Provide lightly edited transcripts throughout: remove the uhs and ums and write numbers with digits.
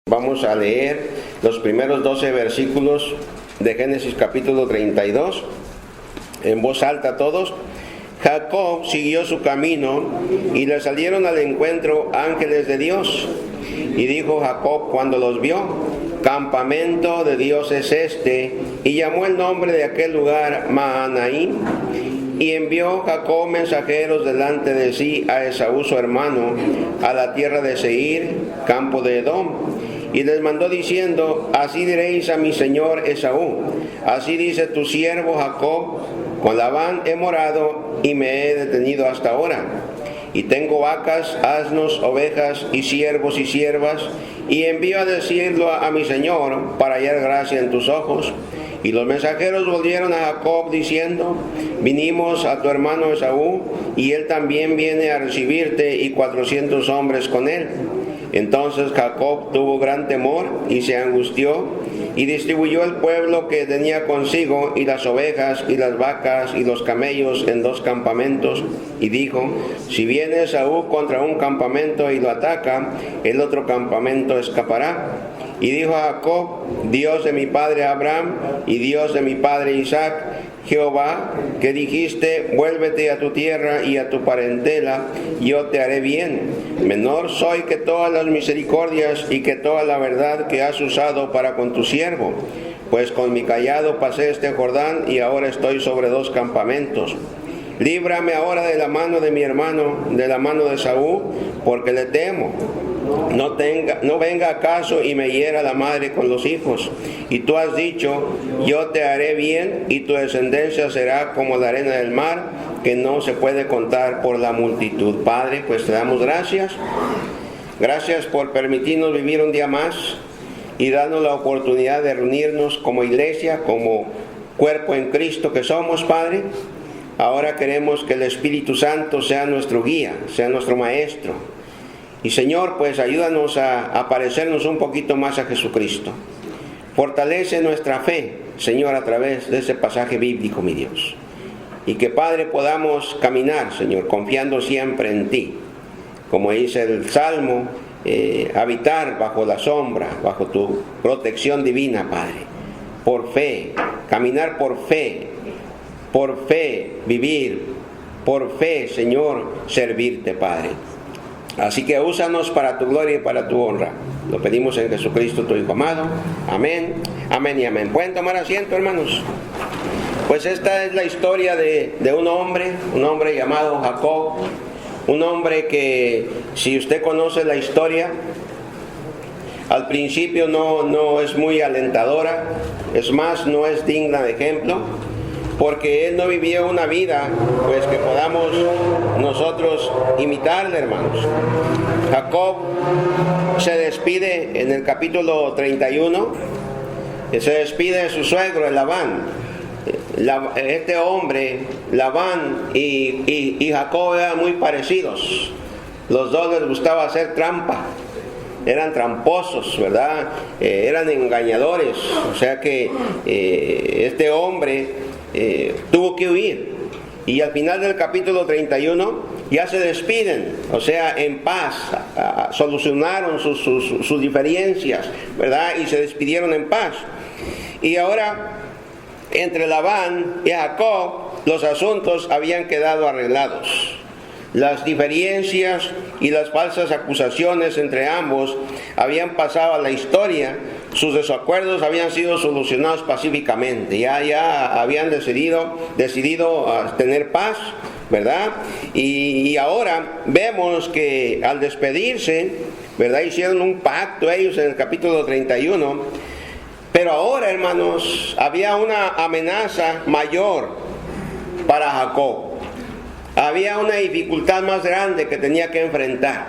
Vamos a leer los primeros 12 versículos de Génesis capítulo 32, en voz alta todos. Jacob siguió su camino y le salieron al encuentro ángeles de Dios. Y dijo Jacob cuando los vio: campamento de Dios es este. Y llamó el nombre de aquel lugar Mahanaim. Y envió Jacob mensajeros delante de sí a Esaú su hermano, a la tierra de Seir, campo de Edom. Y les mandó diciendo: así diréis a mi señor Esaú: así dice tu siervo Jacob, con Labán he morado y me he detenido hasta ahora. Y tengo vacas, asnos, ovejas y siervos y siervas, y envío a decirlo a mi señor para hallar gracia en tus ojos. Y los mensajeros volvieron a Jacob diciendo: vinimos a tu hermano Esaú, y él también viene a recibirte, y 400 hombres con él. Entonces Jacob tuvo gran temor y se angustió, y distribuyó el pueblo que tenía consigo, y las ovejas, y las vacas, y los camellos en 2 campamentos, y dijo: si viene Esaú contra un campamento y lo ataca, el otro campamento escapará. Y dijo Jacob: Dios de mi padre Abraham y Dios de mi padre Isaac, Jehová, que dijiste: vuélvete a tu tierra y a tu parentela, yo te haré bien. Menor soy que todas las misericordias y que toda la verdad que has usado para con tu siervo. Pues con mi cayado pasé este Jordán, y ahora estoy sobre 2 campamentos. Líbrame ahora de la mano de mi hermano, de la mano de Esaú, porque le temo. No venga acaso y me hiera la madre con los hijos. Y tú has dicho: yo te haré bien, y tu descendencia será como la arena del mar, que no se puede contar por la multitud. Padre, pues te damos gracias. Gracias por permitirnos vivir un día más y darnos la oportunidad de reunirnos como iglesia, como cuerpo en Cristo que somos, Padre. Ahora queremos que el Espíritu Santo sea nuestro guía, sea nuestro maestro. Y Señor, pues ayúdanos a parecernos un poquito más a Jesucristo. Fortalece nuestra fe, Señor, a través de ese pasaje bíblico, mi Dios. Y que, Padre, podamos caminar, Señor, confiando siempre en ti. Como dice el Salmo, habitar bajo la sombra, bajo tu protección divina, Padre. Por fe, caminar por fe vivir, por fe, Señor, servirte, Padre. Así que úsanos para tu gloria y para tu honra. Lo pedimos en Jesucristo, tu Hijo amado. Amén, amén y amén. ¿Pueden tomar asiento, hermanos? Pues esta es la historia de un hombre llamado Jacob. Un hombre que, si usted conoce la historia, al principio no es muy alentadora. Es más, no es digna de ejemplo, porque él no vivió una vida pues que podamos nosotros imitarle, hermanos. Jacob se despide en el capítulo 31, se despide de su suegro, Labán. Este hombre, Labán y Jacob eran muy parecidos. Los dos les gustaba hacer trampa. Eran tramposos, ¿verdad? Eran engañadores. O sea que este hombre tuvo que huir, y al final del capítulo 31 ya se despiden, o sea, en paz, solucionaron sus diferencias, ¿verdad? Y se despidieron en paz. Y ahora, entre Labán y Jacob, los asuntos habían quedado arreglados. Las diferencias y las falsas acusaciones entre ambos habían pasado a la historia. Sus desacuerdos habían sido solucionados pacíficamente. Ya habían decidido tener paz, ¿verdad? Y ahora vemos que al despedirse, ¿verdad?, hicieron un pacto ellos en el capítulo 31. Pero ahora, hermanos, había una amenaza mayor para Jacob. Había una dificultad más grande que tenía que enfrentar,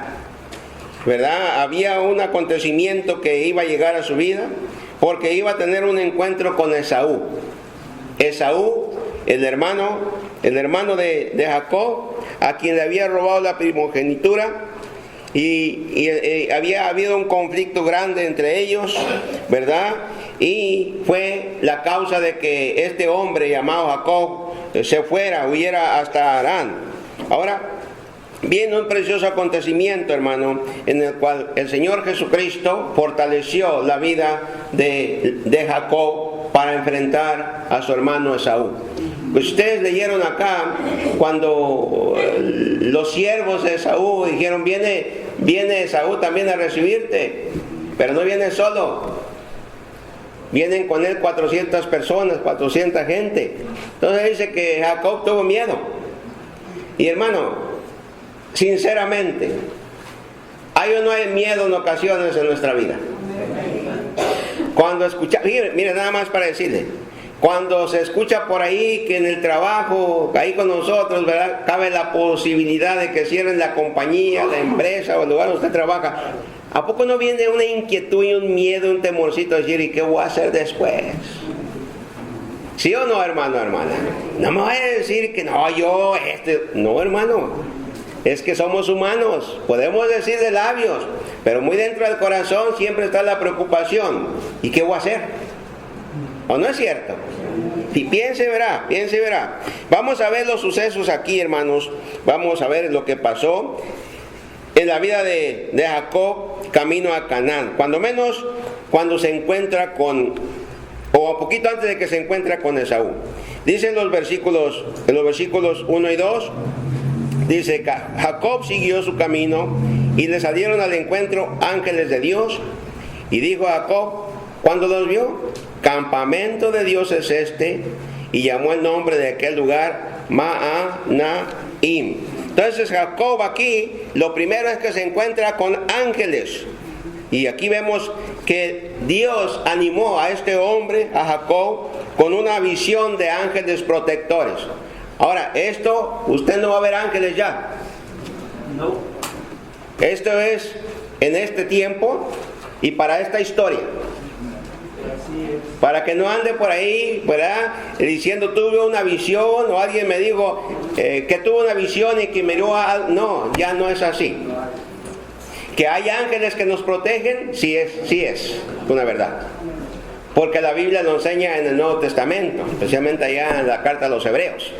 ¿verdad? Había un acontecimiento que iba a llegar a su vida, porque iba a tener un encuentro con Esaú. Esaú, el hermano de Jacob, a quien le había robado la primogenitura, y había habido un conflicto grande entre ellos, ¿verdad? Y fue la causa de que este hombre llamado Jacob huyera hasta Harán. Ahora, viene un precioso acontecimiento, hermano, en el cual el Señor Jesucristo fortaleció la vida de Jacob para enfrentar a su hermano Esaú. Pues ustedes leyeron acá cuando los siervos de Esaú dijeron, viene Esaú también a recibirte, pero no viene solo, vienen con él 400 personas, 400 gente. Entonces dice que Jacob tuvo miedo. Y hermano, sinceramente, ¿hay o no hay miedo en ocasiones en nuestra vida? Cuando escucha, mire, nada más para decirle, cuando se escucha por ahí que en el trabajo, ahí con nosotros, ¿verdad?, cabe la posibilidad de que cierren la compañía, la empresa o el lugar donde usted trabaja, ¿a poco no viene una inquietud y un miedo, un temorcito de decir, ¿y qué voy a hacer después? ¿Sí o no, hermano, hermana? No me vaya a decir que no, no, hermano. Es que somos humanos, podemos decir de labios, pero muy dentro del corazón siempre está la preocupación. ¿Y qué voy a hacer? ¿O no es cierto? Y piense, verá. Vamos a ver los sucesos aquí, hermanos. Vamos a ver lo que pasó en la vida de Jacob camino a Canaán. Cuando menos cuando se encuentra o a poquito antes de que se encuentra con Esaú. Dice en los versículos 1 y 2, dice, Jacob siguió su camino y le salieron al encuentro ángeles de Dios. Y dijo Jacob, cuando los vio, campamento de Dios es este, y llamó el nombre de aquel lugar Mahanaim. Entonces Jacob aquí, lo primero es que se encuentra con ángeles. Y aquí vemos que Dios animó a este hombre, a Jacob, con una visión de ángeles protectores. Ahora, usted no va a ver ángeles ya. No. Esto es en este tiempo y para esta historia. Para que no ande por ahí, ¿verdad?, diciendo tuve una visión, o alguien me dijo que tuvo una visión y que miró a... No, ya no es así. Que hay ángeles que nos protegen, sí es una verdad. Porque la Biblia lo enseña en el Nuevo Testamento, especialmente allá en la carta a los Hebreos.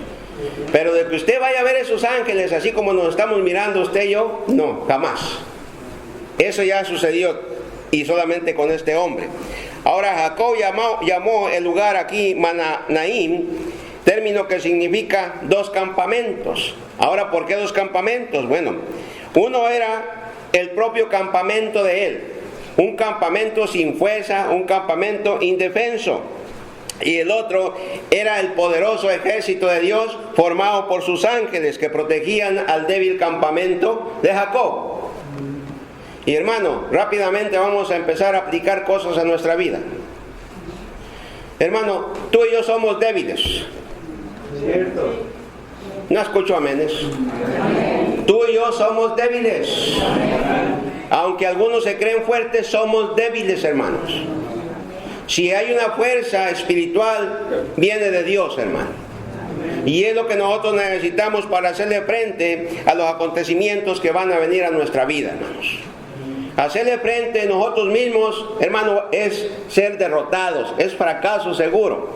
Pero de que usted vaya a ver esos ángeles así como nos estamos mirando usted y yo, no, jamás. Eso ya sucedió y solamente con este hombre. Ahora Jacob llamó el lugar aquí Mahanaim, término que significa 2 campamentos. Ahora, ¿por qué 2 campamentos? Bueno, uno era el propio campamento de él, un campamento sin fuerza, un campamento indefenso. Y el otro era el poderoso ejército de Dios formado por sus ángeles que protegían al débil campamento de Jacob. Y hermano, rápidamente vamos a empezar a aplicar cosas en nuestra vida. Hermano, tú y yo somos débiles. ¿Cierto? No escucho amenes. Tú y yo somos débiles. Aunque algunos se creen fuertes, somos débiles, hermanos. Si hay una fuerza espiritual, viene de Dios, hermano. Y es lo que nosotros necesitamos para hacerle frente a los acontecimientos que van a venir a nuestra vida, hermanos. Hacerle frente nosotros mismos, hermano, es ser derrotados, es fracaso seguro.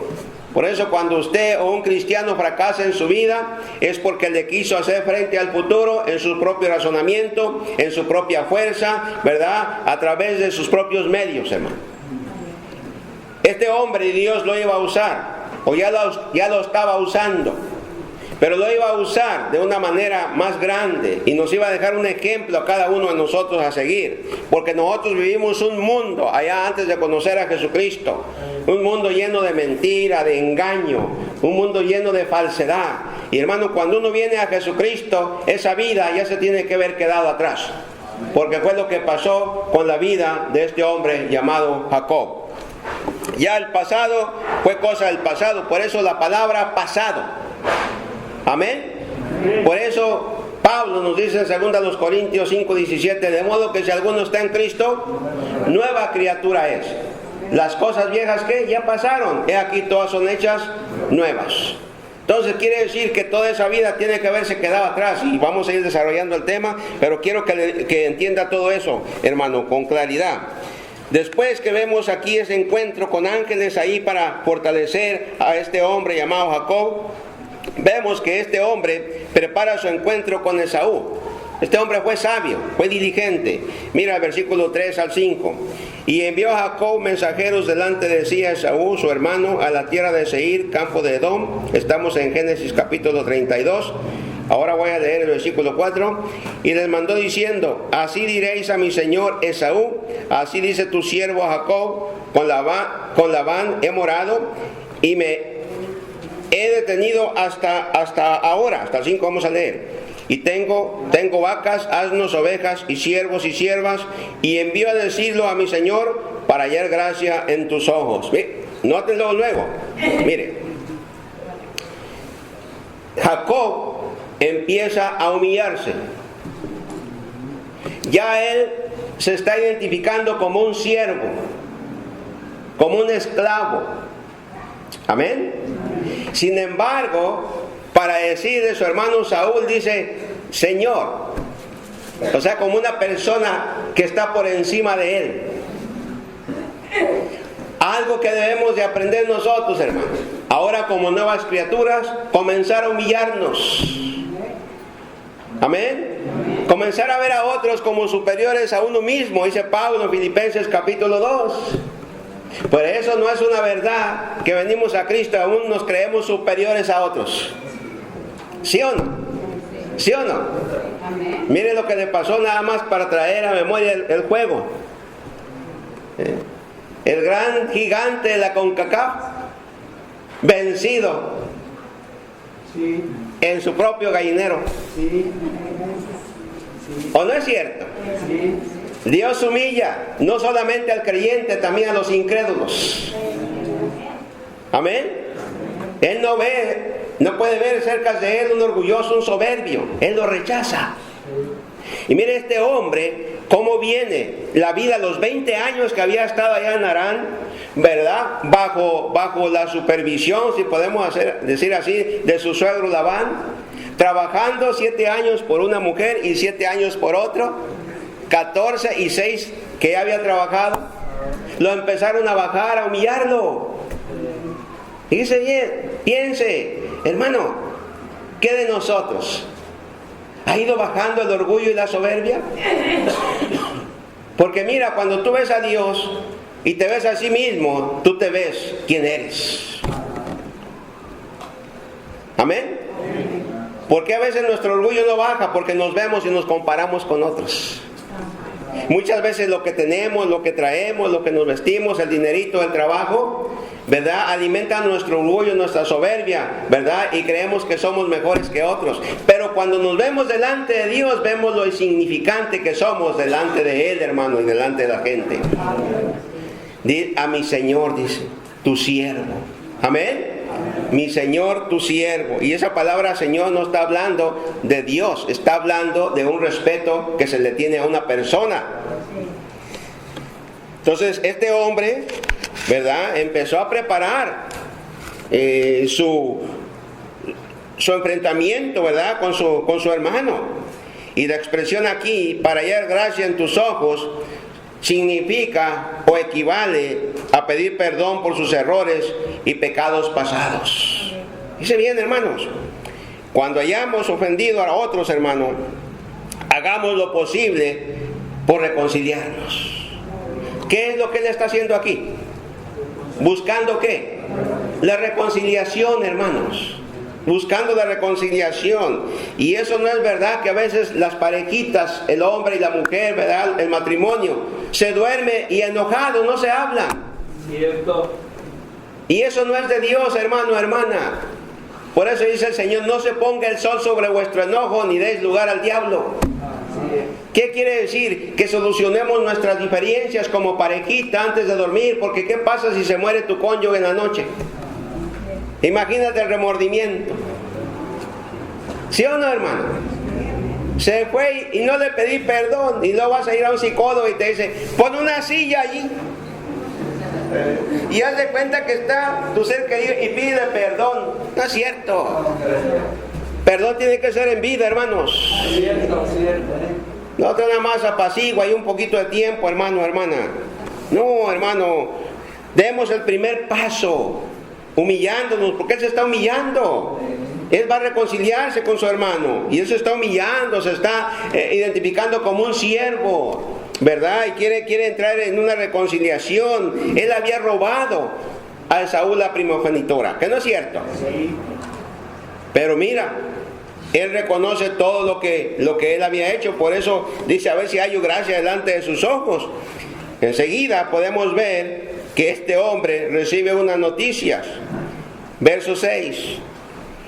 Por eso cuando usted o un cristiano fracasa en su vida, es porque le quiso hacer frente al futuro en su propio razonamiento, en su propia fuerza, ¿verdad?, a través de sus propios medios, hermano. Este hombre Dios lo iba a usar, o ya lo estaba usando, pero lo iba a usar de una manera más grande y nos iba a dejar un ejemplo a cada uno de nosotros a seguir, porque nosotros vivimos un mundo allá antes de conocer a Jesucristo, un mundo lleno de mentira, de engaño, un mundo lleno de falsedad. Y hermano, cuando uno viene a Jesucristo, esa vida ya se tiene que haber quedado atrás, porque fue lo que pasó con la vida de este hombre llamado Jacob. Ya el pasado fue cosa del pasado, por eso la palabra pasado. Amén. Por eso Pablo nos dice en 2 Corintios 5:17, de modo que si alguno está en Cristo, nueva criatura es. Las cosas viejas que ya pasaron, he aquí todas son hechas nuevas. Entonces quiere decir que toda esa vida tiene que haberse quedado atrás, y vamos a ir desarrollando el tema, pero quiero que entienda todo eso, hermano, con claridad. Después que vemos aquí ese encuentro con ángeles ahí para fortalecer a este hombre llamado Jacob, vemos que este hombre prepara su encuentro con Esaú. Este hombre fue sabio, fue diligente. Mira el versículo 3 al 5. Y envió a Jacob mensajeros delante de sí a Esaú, su hermano, a la tierra de Seir, campo de Edom. Estamos en Génesis capítulo 32. Ahora voy a leer el versículo 4. Y les mandó diciendo: así diréis a mi señor Esaú, así dice tu siervo Jacob, con Labán he morado y me he detenido hasta ahora. Hasta el 5 vamos a leer. Y tengo vacas, asnos, ovejas y siervos y siervas, y envío a decirlo a mi señor para hallar gracia en tus ojos. Nótenlo luego. Mire, Jacob empieza a humillarse. Ya él se está identificando como un siervo, como un esclavo. Amén. Sin embargo, para decir de su hermano Saúl, dice Señor. O sea, como una persona que está por encima de él. Algo que debemos de aprender nosotros, hermanos. Ahora, como nuevas criaturas, comenzar a humillarnos. Amén. Comenzar a ver a otros como superiores a uno mismo, dice Pablo en Filipenses capítulo 2. Por eso no es una verdad que venimos a Cristo, aún nos creemos superiores a otros. ¿Sí o no? ¿Sí o no? Amén. Mire lo que le pasó nada más para traer a memoria el juego. El gran gigante de la CONCACAF, vencido en su propio gallinero. ¿O no es cierto? Dios humilla no solamente al creyente, también a los incrédulos. Amén. Él no puede ver cerca de él un orgulloso, un soberbio. Él lo rechaza. Y mire este hombre, cómo viene la vida, los 20 años que había estado allá en Harán, ¿verdad? Bajo la supervisión, si podemos decir así, de su suegro Labán, trabajando 7 años por una mujer y 7 años por otro, 14 y 6 que ya había trabajado, lo empezaron a bajar, a humillarlo. Fíjese bien, piense, hermano, ¿qué de nosotros? ¿Ha ido bajando el orgullo y la soberbia? Porque mira, cuando tú ves a Dios y te ves a sí mismo, tú te ves quién eres. Amén. Porque a veces nuestro orgullo no baja porque nos vemos y nos comparamos con otros. Muchas veces lo que tenemos, lo que traemos, lo que nos vestimos, el dinerito, el trabajo, ¿verdad? Alimenta nuestro orgullo, nuestra soberbia, ¿verdad? Y creemos que somos mejores que otros. Pero cuando nos vemos delante de Dios, vemos lo insignificante que somos delante de Él, hermano, y delante de la gente. A mi Señor, dice, tu siervo. Amén. Mi Señor, tu siervo. Y esa palabra Señor no está hablando de Dios, está hablando de un respeto que se le tiene a una persona. Entonces este hombre, ¿verdad?, empezó a preparar su enfrentamiento, ¿verdad?, con su hermano. Y la expresión aquí, para hallar gracia en tus ojos, significa o equivale a pedir perdón por sus errores y pecados pasados. Dice bien, hermanos, cuando hayamos ofendido a otros, hermanos, hagamos lo posible por reconciliarnos. ¿Qué es lo que él está haciendo aquí? ¿Buscando qué? La reconciliación, hermanos. Buscando la reconciliación. Y eso no es verdad que a veces las parejitas, el hombre y la mujer, ¿verdad?, el matrimonio, se duerme y enojado, no se hablan. Cierto. Y eso no es de Dios, hermano, hermana. Por eso dice el Señor: no se ponga el sol sobre vuestro enojo, ni deis lugar al diablo. ¿Qué quiere decir? Que solucionemos nuestras diferencias como parejita antes de dormir, porque ¿qué pasa si se muere tu cónyuge en la noche? Imagínate el remordimiento. ¿Sí o no, hermano? Se fue y no le pedí perdón, y luego vas a ir a un psicólogo y te dice: pon una silla allí y haz de cuenta que está tu ser querido y pide perdón. No es cierto. Perdón tiene que ser en vida, hermanos. No te nada más apacigua y un poquito de tiempo, hermano, hermana. No, hermano, demos el primer paso humillándonos, porque Él se está humillando. Él va a reconciliarse con su hermano y él se está humillando, se está identificando como un siervo, ¿verdad? Y quiere entrar en una reconciliación. Él había robado a Esaú la primogenitura, que no es cierto. Pero mira, él reconoce todo lo que él había hecho. Por eso dice, a ver si hallo gracia delante de sus ojos. Enseguida podemos ver que este hombre recibe unas noticias. Verso 6.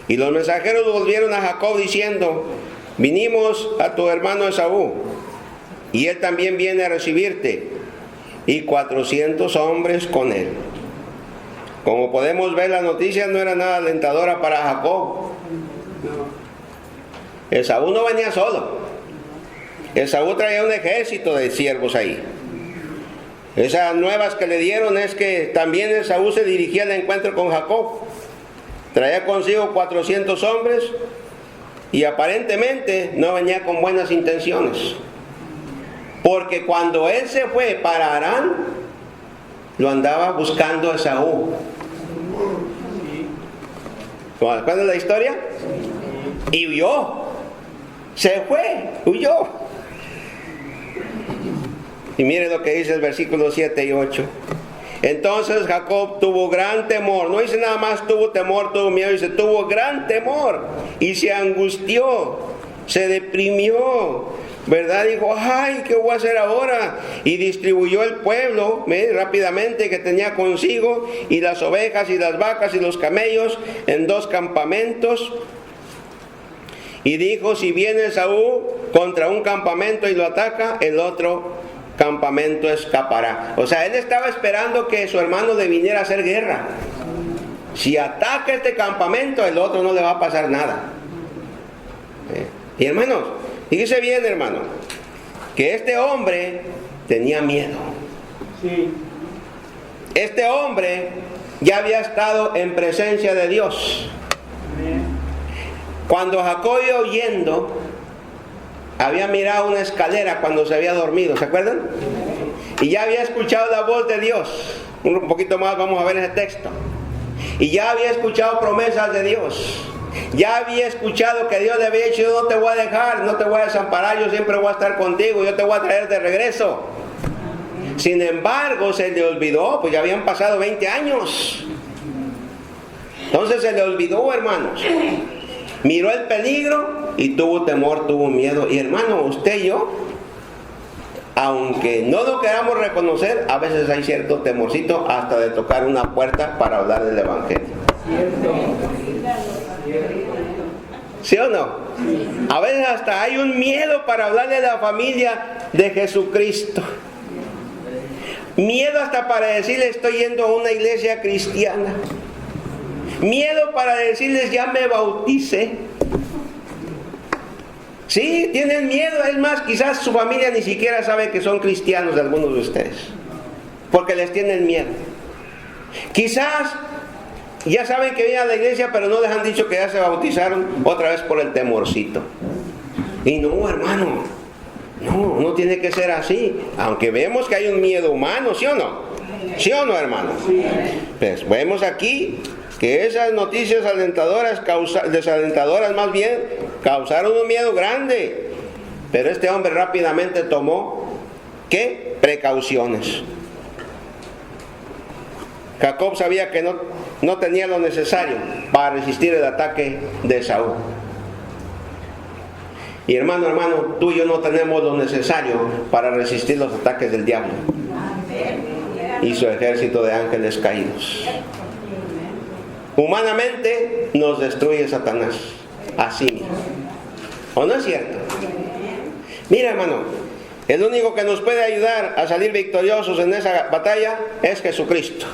Y los mensajeros volvieron a Jacob diciendo, vinimos a tu hermano Esaú, y él también viene a recibirte, y 400 hombres con él. Como podemos ver, la noticia no era nada alentadora para Jacob. Esaú no venía solo. Esaú traía un ejército de siervos ahí. Esas nuevas que le dieron es que también Esaú se dirigía al encuentro con Jacob. Traía consigo 400 hombres y aparentemente no venía con buenas intenciones. Porque cuando él se fue para Harán, lo andaba buscando Esaú. ¿Cuál es la historia? Y huyó. Se fue, huyó. Y mire lo que dice el versículo 7 y 8. Entonces Jacob tuvo gran temor. No dice nada más tuvo temor, tuvo miedo. Dice tuvo gran temor. Y se angustió. Se deprimió. ¿Verdad? Dijo, ay, ¿qué voy a hacer ahora? Y distribuyó el pueblo rápidamente que tenía consigo, y las ovejas y las vacas y los camellos en 2 campamentos. Y dijo, si viene Esaú contra un campamento y lo ataca, el otro campamento escapará. O sea, él estaba esperando que su hermano le viniera a hacer guerra. Si ataca este campamento, el otro no le va a pasar nada. Y hermanos, fíjese bien, hermano, que este hombre tenía miedo. Este hombre ya había estado en presencia de Dios. Cuando Jacob iba huyendo, había mirado una escalera cuando se había dormido, ¿se acuerdan? Y ya había escuchado la voz de Dios. Un poquito más vamos a ver ese texto. Y ya había escuchado promesas de Dios. Ya había escuchado que Dios le había dicho, yo no te voy a dejar, no te voy a desamparar, yo siempre voy a estar contigo, yo te voy a traer de regreso. Sin embargo, se le olvidó, pues ya habían pasado 20 años. Entonces se le olvidó, hermanos. Miró el peligro y tuvo temor, tuvo miedo. Y hermano, usted y yo, aunque no lo queramos reconocer, a veces hay cierto temorcito hasta de tocar una puerta para hablar del Evangelio. ¿Sí o no? A veces hasta hay un miedo para hablarle a la familia de Jesucristo. Miedo hasta para decirle estoy yendo a una iglesia cristiana. Miedo para decirles ya me bauticé. Sí, tienen miedo. Es más, quizás su familia ni siquiera sabe que son cristianos de algunos de ustedes, porque les tienen miedo. Quizás ya saben que vienen a la iglesia, pero no les han dicho que ya se bautizaron, otra vez por el temorcito. Y no, hermano, no tiene que ser así. Aunque vemos que hay un miedo humano, ¿sí o no? ¿Sí o no, hermano? Pues vemos aquí que esas noticias desalentadoras más bien, causaron un miedo grande. Pero este hombre rápidamente tomó, ¿qué? Precauciones. Jacob sabía que no tenía lo necesario para resistir el ataque de Esaú. Y hermano, tú y yo no tenemos lo necesario para resistir los ataques del diablo y su ejército de ángeles caídos. Humanamente nos destruye Satanás. Así. ¿O no es cierto? Mira, hermano, el único que nos puede ayudar a salir victoriosos en esa batalla es Jesucristo.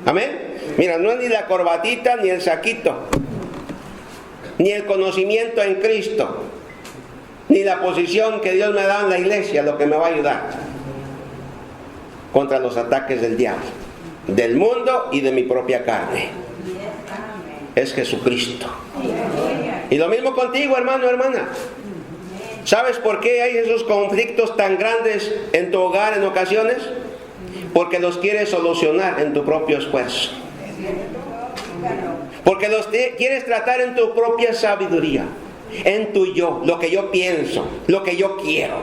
Amén. Mira, no es ni la corbatita ni el saquito, ni el conocimiento en Cristo, ni la posición que Dios me da en la iglesia lo que me va a ayudar contra los ataques del diablo, del mundo y de mi propia carne. Es Jesucristo. Y lo mismo contigo, hermano, hermana. ¿Sabes por qué hay esos conflictos tan grandes en tu hogar en ocasiones? Porque los quieres solucionar en tu propio esfuerzo. Porque los quieres tratar en tu propia sabiduría, en tu yo, lo que yo pienso, lo que yo quiero.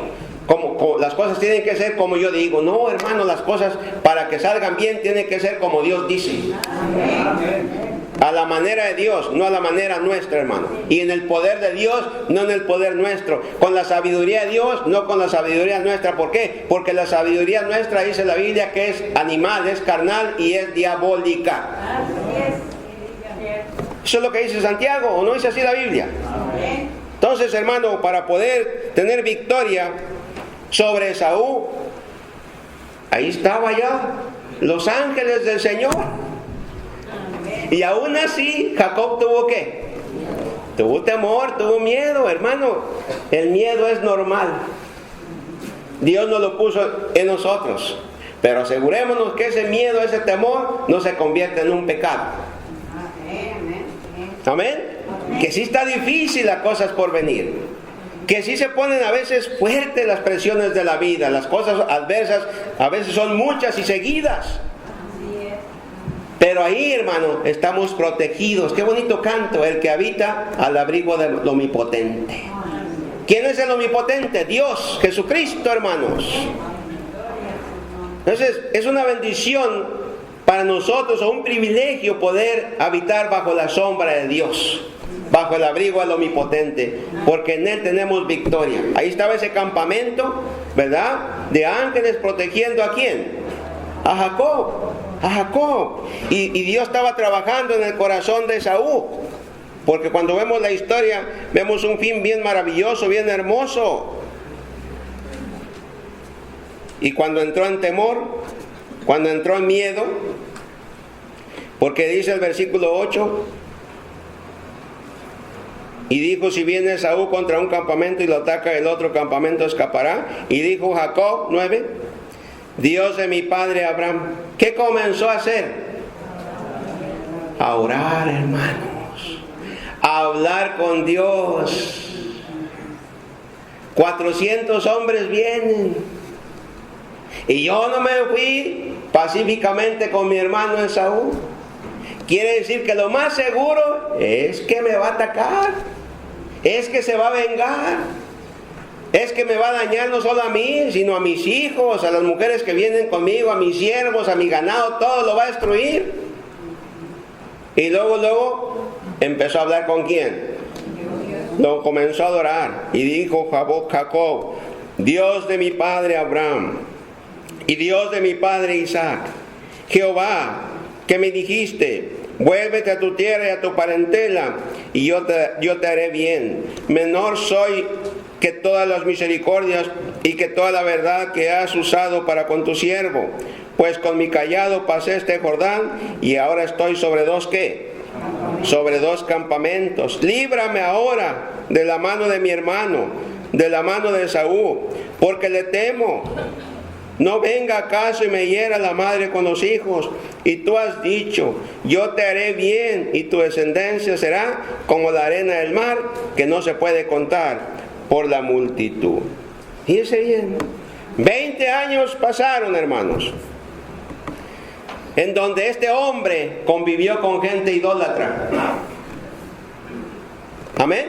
Como las cosas tienen que ser como yo digo. No, hermano, las cosas para que salgan bien tienen que ser como Dios dice. A la manera de Dios, no a la manera nuestra, hermano. Y en el poder de Dios, no en el poder nuestro. Con la sabiduría de Dios, no con la sabiduría nuestra. ¿Por qué? Porque la sabiduría nuestra, dice la Biblia, que es animal, es carnal y es diabólica. Eso es lo que dice Santiago, ¿o no dice así la Biblia? Entonces, hermano, para poder tener victoria sobre Esaú, ahí estaba ya los ángeles del Señor. Y aún así, Jacob tuvo ¿qué? Tuvo temor, tuvo miedo, hermano. El miedo es normal. Dios nos lo puso en nosotros. Pero asegurémonos que ese miedo, ese temor, no se convierta en un pecado. Amén. Que sí está difícil las cosas por venir. Que sí se ponen a veces fuertes las presiones de la vida. Las cosas adversas a veces son muchas y seguidas. Pero ahí, hermano, estamos protegidos. Qué bonito canto, el que habita al abrigo del Omnipotente. ¿Quién es el Omnipotente? Dios, Jesucristo, hermanos. Entonces, es una bendición para nosotros, o un privilegio poder habitar bajo la sombra de Dios, bajo el abrigo del Omnipotente, porque en Él tenemos victoria. Ahí estaba ese campamento, ¿verdad?, de ángeles protegiendo ¿a quién? A Jacob. A Jacob. Y Dios estaba trabajando en el corazón de Esaú, porque cuando vemos la historia vemos un fin bien maravilloso, bien hermoso. Y cuando entró en temor, cuando entró en miedo, porque dice el versículo 8, y dijo: si viene Esaú contra un campamento y lo ataca, el otro campamento escapará. Y dijo Jacob, 9, Dios de mi padre Abraham. ¿Qué comenzó a hacer? A orar, hermanos, a hablar con Dios. 400 hombres vienen, y yo no me fui pacíficamente con mi hermano Esaú. Quiere decir que lo más seguro es que me va a atacar, es que se va a vengar, es que me va a dañar no solo a mí, sino a mis hijos, a las mujeres que vienen conmigo, a mis siervos, a mi ganado, todo lo va a destruir. Y luego empezó a hablar con quién. Lo comenzó a adorar y dijo Jacob: Dios de mi padre Abraham y Dios de mi padre Isaac, Jehová, que me dijiste: vuélvete a tu tierra y a tu parentela, y yo te haré bien. Menor soy que todas las misericordias y que toda la verdad que has usado para con tu siervo, pues con mi cayado pasé este Jordán, y ahora estoy sobre dos ¿qué? Sobre dos campamentos. Líbrame ahora de la mano de mi hermano, de la mano de Esaú, porque le temo. No venga acaso y me hiera la madre con los hijos. Y tú has dicho: yo te haré bien, y tu descendencia será como la arena del mar, que no se puede contar por la multitud. Fíjense bien, 20 años pasaron, hermanos, en donde este hombre convivió con gente idólatra. Amén.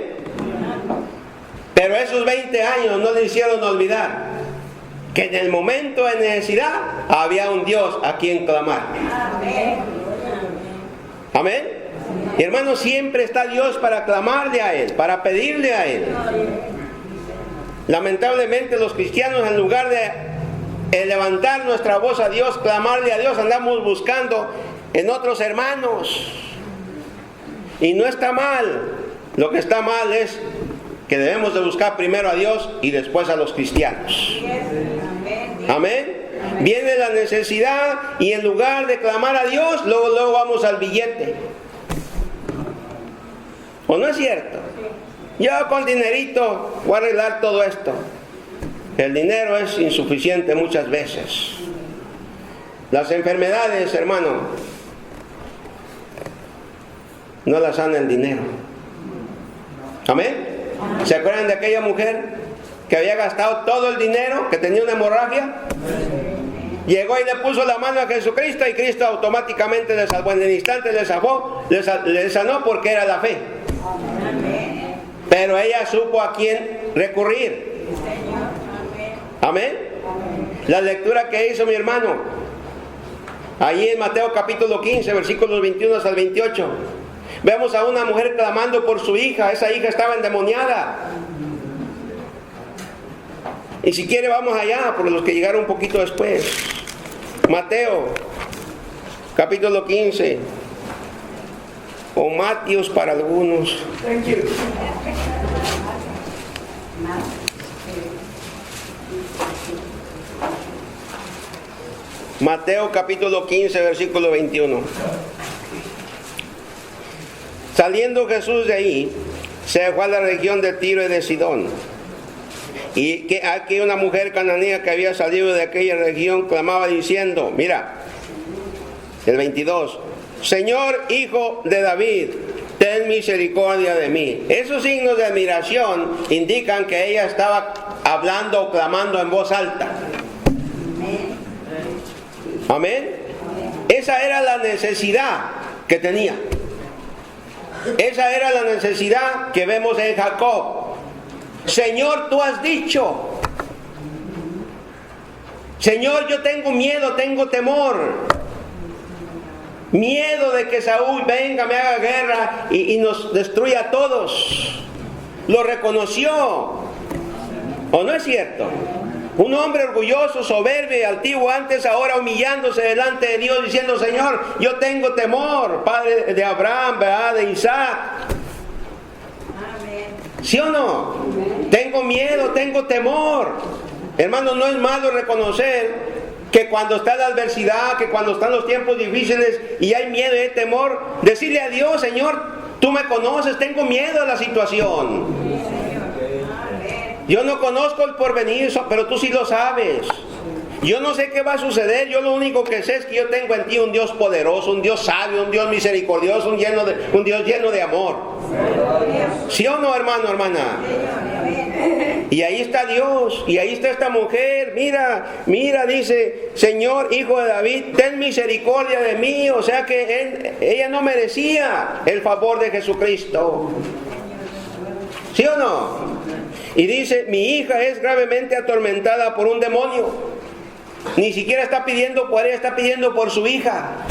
Pero esos 20 años no le hicieron olvidar que en el momento de necesidad había un Dios a quien clamar. Amén. Y hermanos, siempre está Dios para clamarle a Él, para pedirle a Él. Lamentablemente los cristianos, en lugar de levantar nuestra voz a Dios, clamarle a Dios, andamos buscando en otros hermanos. Y no está mal. Lo que está mal es que debemos de buscar primero a Dios y después a los cristianos. Amén. Viene la necesidad y en lugar de clamar a Dios, luego vamos al billete. ¿O no es cierto? Yo con dinerito voy a arreglar todo esto. El dinero es insuficiente muchas veces. Las enfermedades, hermano, no las sana el dinero. Amén. ¿Se acuerdan de aquella mujer que había gastado todo el dinero, que tenía una hemorragia? Llegó y le puso la mano a Jesucristo y Cristo automáticamente le salvó. En el instante le sanó porque era la fe. Pero ella supo a quién recurrir. Amén. La lectura que hizo mi hermano, allí en Mateo capítulo 15, versículos 21 hasta el 28. Vemos a una mujer clamando por su hija. Esa hija estaba endemoniada. Y si quiere vamos allá, por los que llegaron un poquito después. Mateo, capítulo 15. O Matios para algunos. Mateo capítulo 15, versículo 21. Saliendo Jesús de ahí, se fue a la región de Tiro y de Sidón. Y que aquí una mujer cananea que había salido de aquella región clamaba diciendo, mira, el 22, Señor, Hijo de David, ten misericordia de mí. Esos signos de admiración indican que ella estaba hablando o clamando en voz alta. Amén. Esa era la necesidad que tenía. Esa era la necesidad que vemos en Jacob. Señor, tú has dicho. Señor, yo tengo miedo, tengo temor. Miedo de que Saúl venga, me haga guerra y nos destruya a todos. Lo reconoció. ¿O no es cierto? Un hombre orgulloso, soberbio y altivo antes, ahora humillándose delante de Dios, diciendo, Señor, yo tengo temor, Padre de Abraham, ¿verdad? De Isaac. ¿Sí o no? Tengo miedo, tengo temor. Hermanos, no es malo reconocer que cuando está la adversidad, que cuando están los tiempos difíciles y hay miedo y hay temor, decirle a Dios, Señor, tú me conoces, tengo miedo a la situación. Yo no conozco el porvenir, pero tú sí lo sabes. Yo no sé qué va a suceder, yo lo único que sé es que yo tengo en ti un Dios poderoso, un Dios sabio, un Dios misericordioso, un Dios lleno de amor. ¿Sí o no, hermano, hermana? Y ahí está Dios, y ahí está esta mujer, mira, dice, Señor, Hijo de David, ten misericordia de mí. O sea que ella no merecía el favor de Jesucristo. ¿Sí o no? Y dice, mi hija es gravemente atormentada por un demonio. Ni siquiera está pidiendo por ella, está pidiendo por su hija.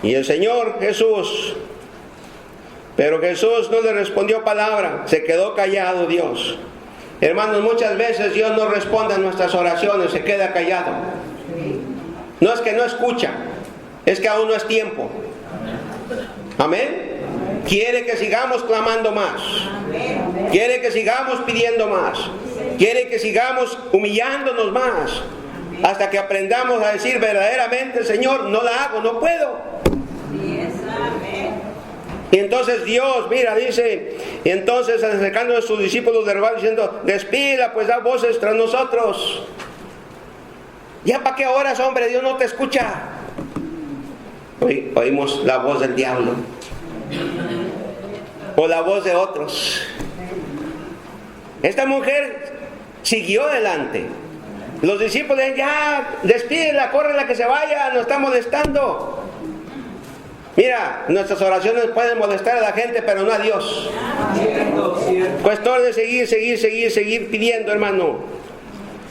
Y el Señor Jesús, pero Jesús no le respondió palabra, se quedó callado Dios. Hermanos, muchas veces Dios no responde a nuestras oraciones, se queda callado. No es que no escucha, es que aún no es tiempo. Amén. Quiere que sigamos clamando más. Quiere que sigamos pidiendo más. Quiere que sigamos humillándonos más. Hasta que aprendamos a decir verdaderamente, Señor, no la hago, no puedo. Y entonces Dios, mira, dice, y entonces acercando a sus discípulos de rebaño diciendo, despídela, pues da voces tras nosotros. ¿Ya para qué oras, hombre? Dios no te escucha. Oímos la voz del diablo. O la voz de otros. Esta mujer siguió adelante. Los discípulos ya, despídela, córrela que se vaya, nos está molestando. Mira, nuestras oraciones pueden molestar a la gente, pero no a Dios. Cuestión de seguir pidiendo, hermano.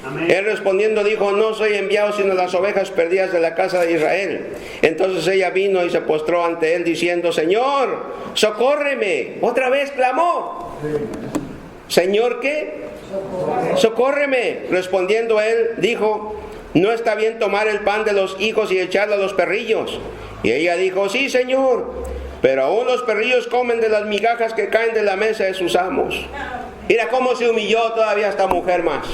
Amén. Él respondiendo dijo, no soy enviado sino las ovejas perdidas de la casa de Israel. Entonces ella vino y se postró ante él diciendo, Señor, socórreme. Otra vez clamó. Señor, ¿qué? Socórreme. Respondiendo él dijo, no está bien tomar el pan de los hijos y echarlo a los perrillos. Y ella dijo, sí, Señor, pero aún los perrillos comen de las migajas que caen de la mesa de sus amos. Mira cómo se humilló todavía esta mujer más.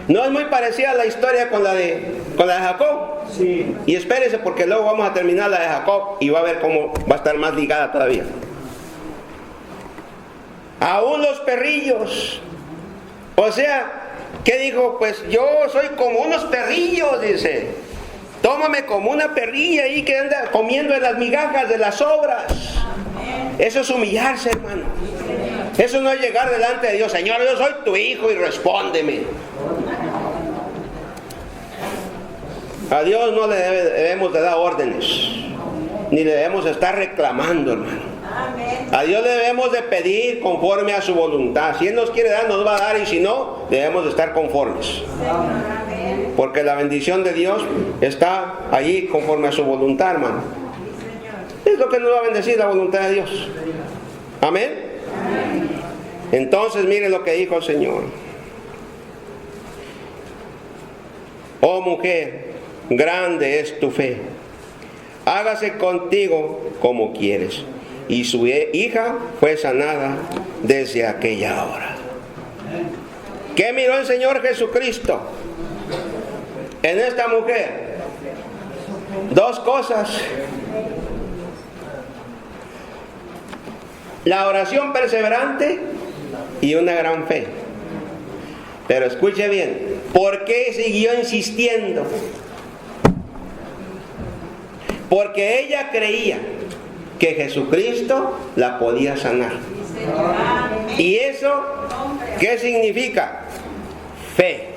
¿No es muy parecida la historia con la de Jacob? Sí. Y espérese porque luego vamos a terminar la de Jacob y va a ver cómo va a estar más ligada todavía. Aún los perrillos. O sea, ¿qué dijo? Pues yo soy como unos perrillos, dice. Tómame como una perrilla ahí que anda comiendo de las migajas, de las sobras. Eso es humillarse, hermano. Eso no es llegar delante de Dios. Señor, yo soy tu hijo y respóndeme. A Dios no le debemos de dar órdenes, ni le debemos estar reclamando, hermano. A Dios le debemos de pedir conforme a su voluntad. Si Él nos quiere dar, nos va a dar, y si no, debemos de estar conformes. Porque la bendición de Dios está allí conforme a su voluntad, hermano. Es lo que nos va a bendecir, la voluntad de Dios. Amén. Entonces, mire lo que dijo el Señor. Oh mujer, grande es tu fe. Hágase contigo como quieres. Y su hija fue sanada desde aquella hora. ¿Qué miró el Señor Jesucristo en esta mujer? Dos cosas. La oración perseverante y una gran fe. Pero escuche bien, ¿por qué siguió insistiendo? Porque ella creía que Jesucristo la podía sanar. ¿Y eso qué significa? Fe.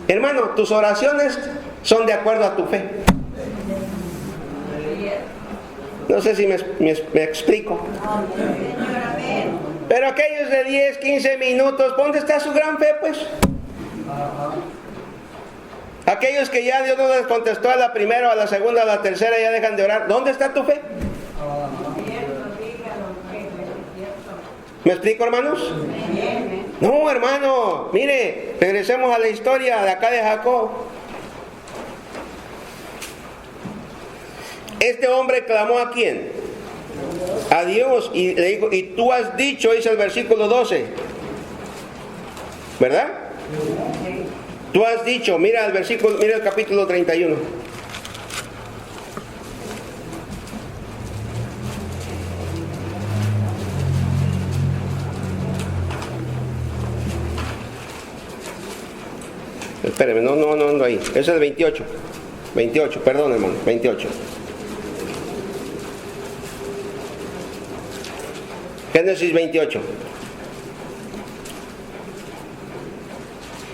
Hermano, tus oraciones son de acuerdo a tu fe. No sé si me explico. Pero aquellos de 10, 15 minutos, ¿dónde está su gran fe, pues? Aquellos que ya Dios no les contestó a la primera, a la segunda, a la tercera, ya dejan de orar. ¿Dónde está tu fe? ¿Me explico, hermanos? No, hermano, mire, regresemos a la historia de acá de Jacob. Este hombre clamó ¿a quién? A Dios, y le dijo, y tú has dicho, dice el versículo 12, ¿verdad? Tú has dicho, mira el versículo, mira el capítulo 31. Espérame, no ando ahí. Ese es el 28. 28, perdón, hermano, 28. Génesis 28.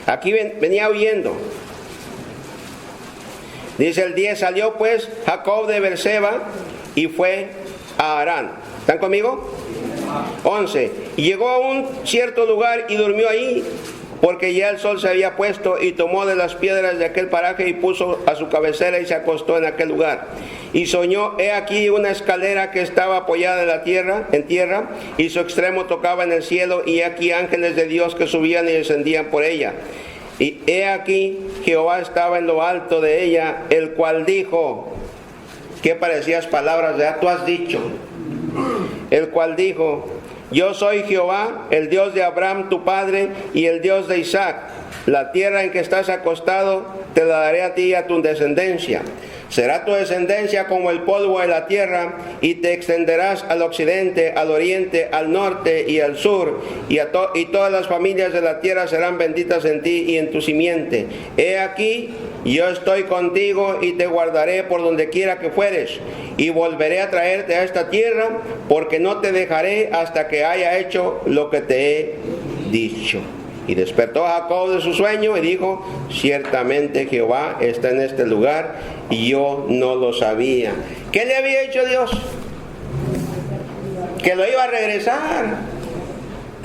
Aquí venía huyendo. Dice el 10, salió pues Jacob de Beerseba y fue a Harán. ¿Están conmigo? 11. Y llegó a un cierto lugar y durmió ahí, porque ya el sol se había puesto, y tomó de las piedras de aquel paraje y puso a su cabecera y se acostó en aquel lugar. Y soñó, he aquí una escalera que estaba apoyada en tierra, y su extremo tocaba en el cielo, y he aquí ángeles de Dios que subían y descendían por ella. Y he aquí Jehová estaba en lo alto de ella, el cual dijo, ¿qué parecías palabras de tú has dicho? El cual dijo, yo soy Jehová, el Dios de Abraham tu padre y el Dios de Isaac. La tierra en que estás acostado te la daré a ti y a tu descendencia. Será tu descendencia como el polvo de la tierra, y te extenderás al occidente, al oriente, al norte y al sur, y todas las familias de la tierra serán benditas en ti y en tu simiente. He aquí, yo estoy contigo y te guardaré por donde quiera que fueres, y volveré a traerte a esta tierra, porque no te dejaré hasta que haya hecho lo que te he dicho. Y despertó a Jacob de su sueño y dijo, ciertamente Jehová está en este lugar y yo no lo sabía. ¿Qué le había dicho Dios? Que lo iba a regresar,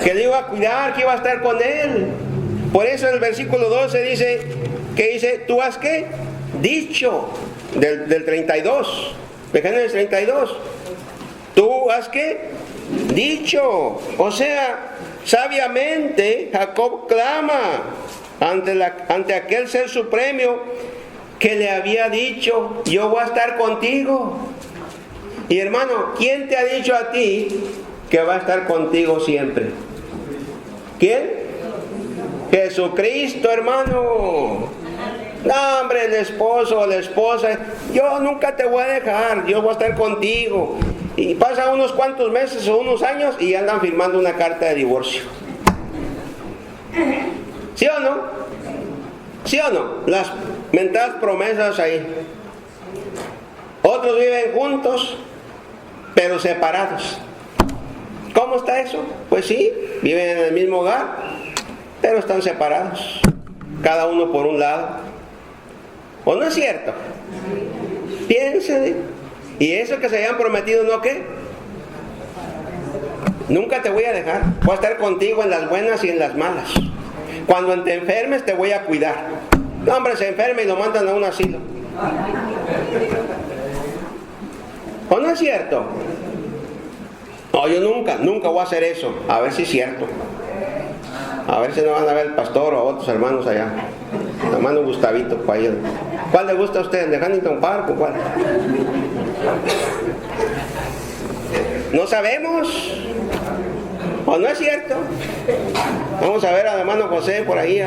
que lo iba a cuidar, que iba a estar con él. Por eso en el versículo 12 dice, ¿qué dice? ¿Tú has qué? Dicho, del 32, de Génesis 32. ¿Tú has qué? Dicho. O sea, sabiamente Jacob clama ante aquel ser supremo que le había dicho, yo voy a estar contigo. Y hermano, ¿quién te ha dicho a ti que va a estar contigo siempre? ¿Quién? Jesucristo, hermano. No, hombre, el esposo o la esposa, yo nunca te voy a dejar, yo voy a estar contigo. Y pasan unos cuantos meses o unos años y andan firmando una carta de divorcio. ¿Sí o no? ¿Sí o no? Las mentadas promesas ahí. Otros viven juntos, pero separados. ¿Cómo está eso? Pues sí, viven en el mismo hogar, pero están separados. Cada uno por un lado. ¿O no es cierto? Piensen. ¿Y eso que se habían prometido no qué? Nunca te voy a dejar. Voy a estar contigo en las buenas y en las malas. Cuando te enfermes te voy a cuidar. No, hombre, se enferma y lo mandan a un asilo. ¿O no es cierto? No, yo nunca voy a hacer eso. A ver si es cierto. A ver si no van a ver el pastor o otros hermanos allá. Le mando un Gustavito para ellos. ¿Cuál le gusta a usted? ¿El de Huntington Park o cuál? No sabemos. ¿O no es cierto? Vamos a ver al hermano José por ahí.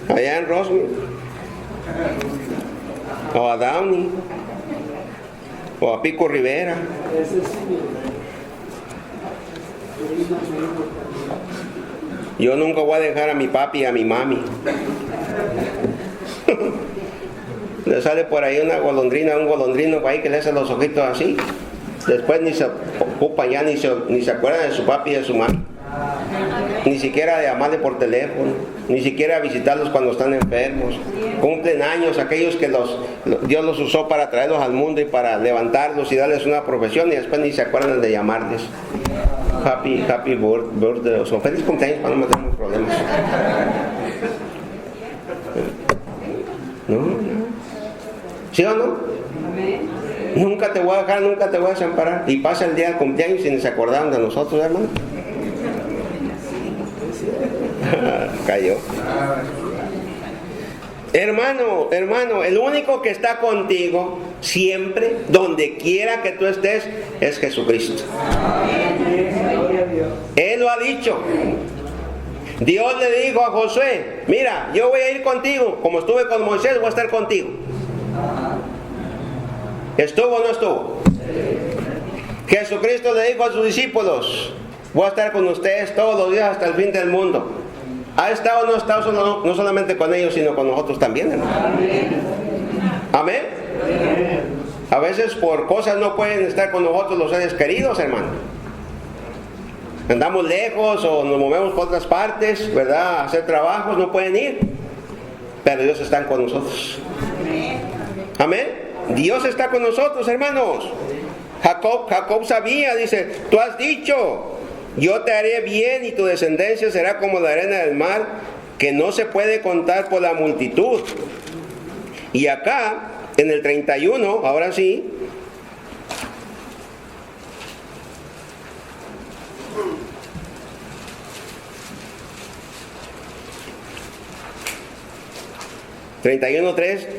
Allá en Roswell. O a Downey. O a Pico Rivera. Yo nunca voy a dejar a mi papi y a mi mami. Le sale por ahí una golondrina, un golondrino por ahí que le hace los ojitos así. Después ni se ocupa ya, ni se acuerda de su papi y de su mami. Ni siquiera de llamarle por teléfono, ni siquiera visitarlos cuando están enfermos. Cumplen años aquellos que Dios los usó para traerlos al mundo y para levantarlos y darles una profesión, y después ni se acuerdan de llamarles. Happy birthday, o feliz cumpleaños para no meternos problemas. ¿No? ¿Sí o no? Nunca te voy a dejar, nunca te voy a desamparar. Y pasa el día del cumpleaños y ni se acordaron de nosotros, hermano. Cayó. Hermano, el único que está contigo siempre, donde quiera que tú estés, es Jesucristo. Él lo ha dicho. Dios le dijo a Josué: mira, yo voy a ir contigo, como estuve con Moisés, voy a estar contigo. ¿Estuvo o no estuvo? Jesucristo le dijo a sus discípulos: voy a estar con ustedes todos los días hasta el fin del mundo. ¿Ha estado o no ha estado no solamente con ellos, sino con nosotros también, hermano? Amén. A veces por cosas no pueden estar con nosotros los seres queridos, hermano. Andamos lejos o nos movemos por otras partes, ¿verdad? A hacer trabajos, no pueden ir. Pero Dios está con nosotros. Amén. Dios está con nosotros, hermanos. Jacob sabía, dice: tú has dicho, yo te haré bien y tu descendencia será como la arena del mar, que no se puede contar por la multitud. Y acá, en el 31, ahora sí,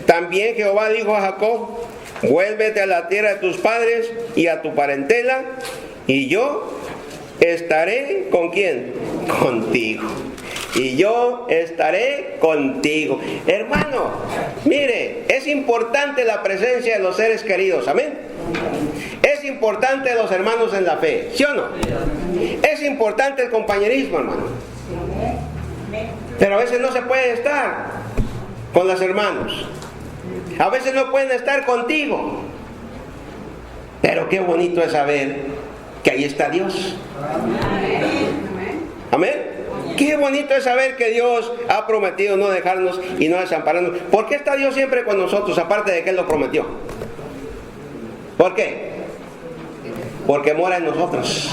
también Jehová dijo a Jacob: vuélvete a la tierra de tus padres y a tu parentela, y yo estaré ¿con quién? Contigo. Y yo estaré contigo. Hermano, mire, es importante la presencia de los seres queridos, amén. Es importante los hermanos en la fe, ¿sí o no? Es importante el compañerismo, hermano. Pero a veces no se puede estar con los hermanos. A veces no pueden estar contigo. Pero qué bonito es saber que ahí está Dios. Amén. Qué bonito es saber que Dios ha prometido no dejarnos y no desampararnos. ¿Por qué está Dios siempre con nosotros, aparte de que Él lo prometió? ¿Por qué? Porque mora en nosotros.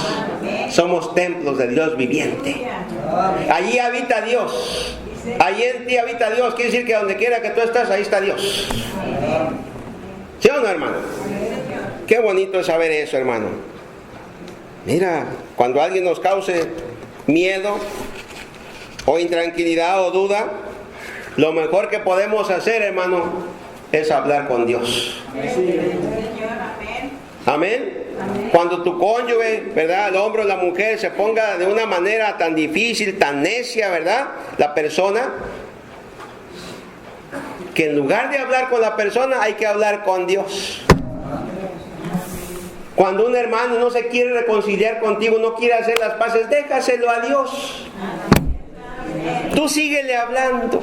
Somos templos del Dios viviente. Allí habita Dios. Allí en ti habita Dios. Quiere decir que donde quiera que tú estás, ahí está Dios. ¿Sí o no, hermano? Qué bonito es saber eso, hermano. Mira, cuando alguien nos cause miedo o intranquilidad o duda, lo mejor que podemos hacer, hermano, es hablar con Dios. Amén. Cuando tu cónyuge, ¿verdad?, el hombre o la mujer se ponga de una manera tan difícil, tan necia, ¿verdad?, la persona, que en lugar de hablar con la persona hay que hablar con Dios. Cuando un hermano no se quiere reconciliar contigo, no quiere hacer las paces, déjaselo a Dios. Tú síguele hablando,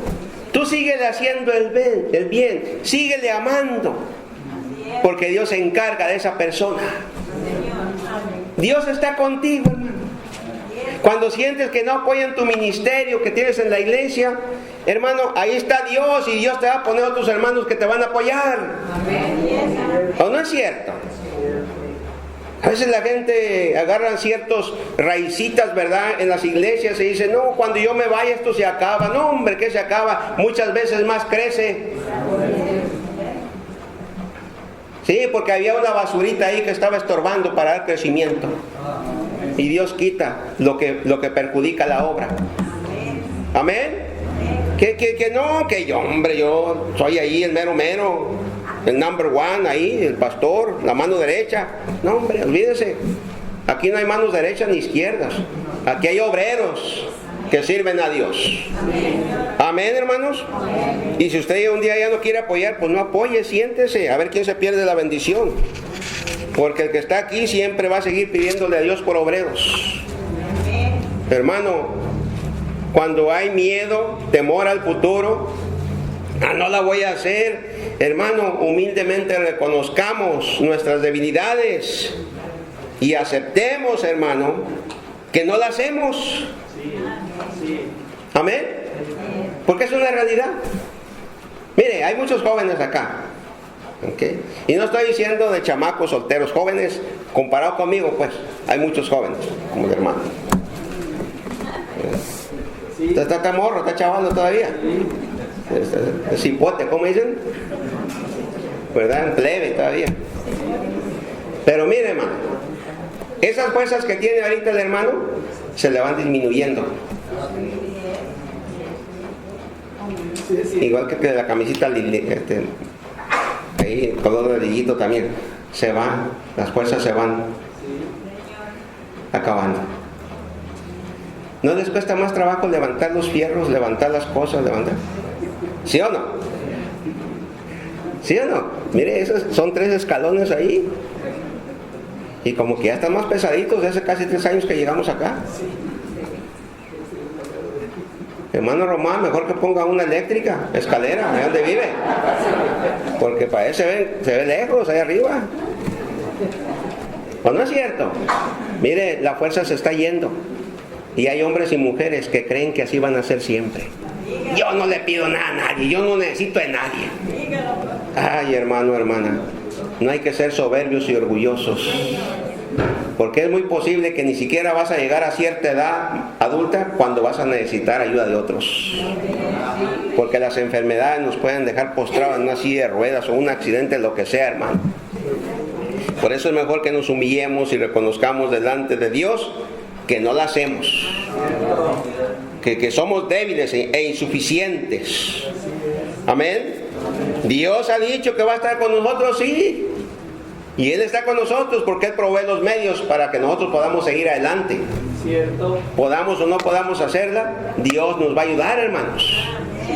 tú síguele haciendo el bien, síguele amando, porque Dios se encarga de esa persona. Dios está contigo, hermano. Cuando sientes que no apoyan tu ministerio que tienes en la iglesia, hermano, ahí está Dios y Dios te va a poner otros hermanos que te van a apoyar. ¿O no es cierto? A veces la gente agarra ciertas raicitas, ¿verdad?, en las iglesias y dice, no, cuando yo me vaya esto se acaba. No, hombre, que se acaba, muchas veces más crece. Sí, porque había una basurita ahí que estaba estorbando para dar crecimiento. Y Dios quita lo que perjudica la obra. Amén. Que no, que yo, hombre, yo soy ahí el mero, el number one ahí, el pastor, la mano derecha. No, hombre, olvídese. Aquí no hay manos derechas ni izquierdas. Aquí hay obreros que sirven a Dios. Amén, hermanos. Y si usted un día ya no quiere apoyar, pues no apoye, siéntese, a ver quién se pierde la bendición. Porque el que está aquí siempre va a seguir pidiéndole a Dios por obreros. Hermano, cuando hay miedo, temor al futuro, no la voy a hacer. Hermano, humildemente reconozcamos nuestras debilidades y aceptemos, hermano, que no la hacemos. Amén. Porque es una realidad. Mire, hay muchos jóvenes acá, ¿okay? Y no estoy diciendo de chamacos solteros, jóvenes, comparado conmigo, pues, hay muchos jóvenes, como de hermano. Usted está morro, está chavalo todavía. Es cipote, ¿cómo dicen? ¿Verdad? En plebe todavía. Pero mire, hermano, esas fuerzas que tiene ahorita el hermano se le van disminuyendo. Igual que la camisita ahí, el color de lillito también se va, las fuerzas se van acabando. ¿No les cuesta más trabajo levantar los fierros, levantar las cosas, levantar? ¿Sí o no? ¿Sí o no? Mire, esos son 3 escalones ahí. Y como que ya están más pesaditos, de hace casi 3 años que llegamos acá. Hermano Román, mejor que ponga una eléctrica, escalera, ahí donde vive. Porque para eso se ve lejos, ahí arriba. ¿O no es cierto? Mire, la fuerza se está yendo. Y hay hombres y mujeres que creen que así van a ser siempre. Yo no le pido nada a nadie, yo no necesito de nadie. Ay, hermano, hermana, no hay que ser soberbios y orgullosos. Porque es muy posible que ni siquiera vas a llegar a cierta edad adulta cuando vas a necesitar ayuda de otros. Porque las enfermedades nos pueden dejar postrados en una silla de ruedas o un accidente, lo que sea, hermano. Por eso es mejor que nos humillemos y reconozcamos delante de Dios que no la hacemos. Que somos débiles e insuficientes. Amén. Dios ha dicho que va a estar con nosotros, sí. Y Él está con nosotros porque Él provee los medios para que nosotros podamos seguir adelante. ¿Cierto? Podamos o no podamos hacerla, Dios nos va a ayudar, hermanos.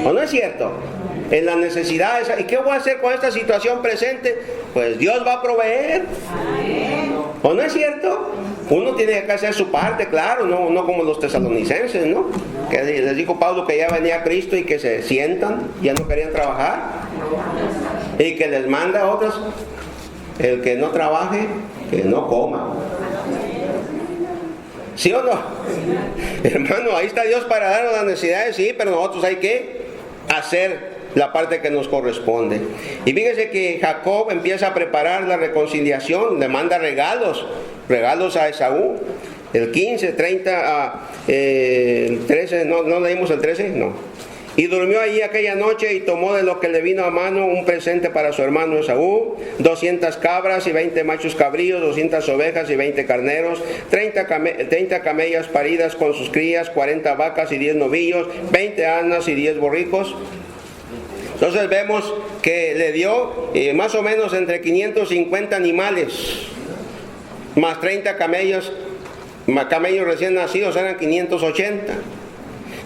¿O no es cierto? En las necesidades. ¿Y qué voy a hacer con esta situación presente? Pues Dios va a proveer. ¿O no es cierto? Uno tiene que hacer su parte, claro, no como los tesalonicenses, ¿no? Que les dijo Pablo que ya venía Cristo y que se sientan, ya no querían trabajar. Y que les manda a otros. El que no trabaje, que no coma. ¿Sí o no? Hermano, ahí está Dios para darnos las necesidades, sí, pero nosotros hay que hacer la parte que nos corresponde. Y fíjese que Jacob empieza a preparar la reconciliación, le manda regalos a Esaú. El 15, 30, el 13, ¿no leímos el 13? No. Y durmió allí aquella noche y tomó de lo que le vino a mano un presente para su hermano Esaú, 200 cabras y 20 machos cabríos, 200 ovejas y 20 carneros, 30 camellas paridas con sus crías, 40 vacas y 10 novillos, 20 asnas y 10 borricos. Entonces vemos que le dio más o menos entre 550 animales, más 30 camellos recién nacidos, eran 580.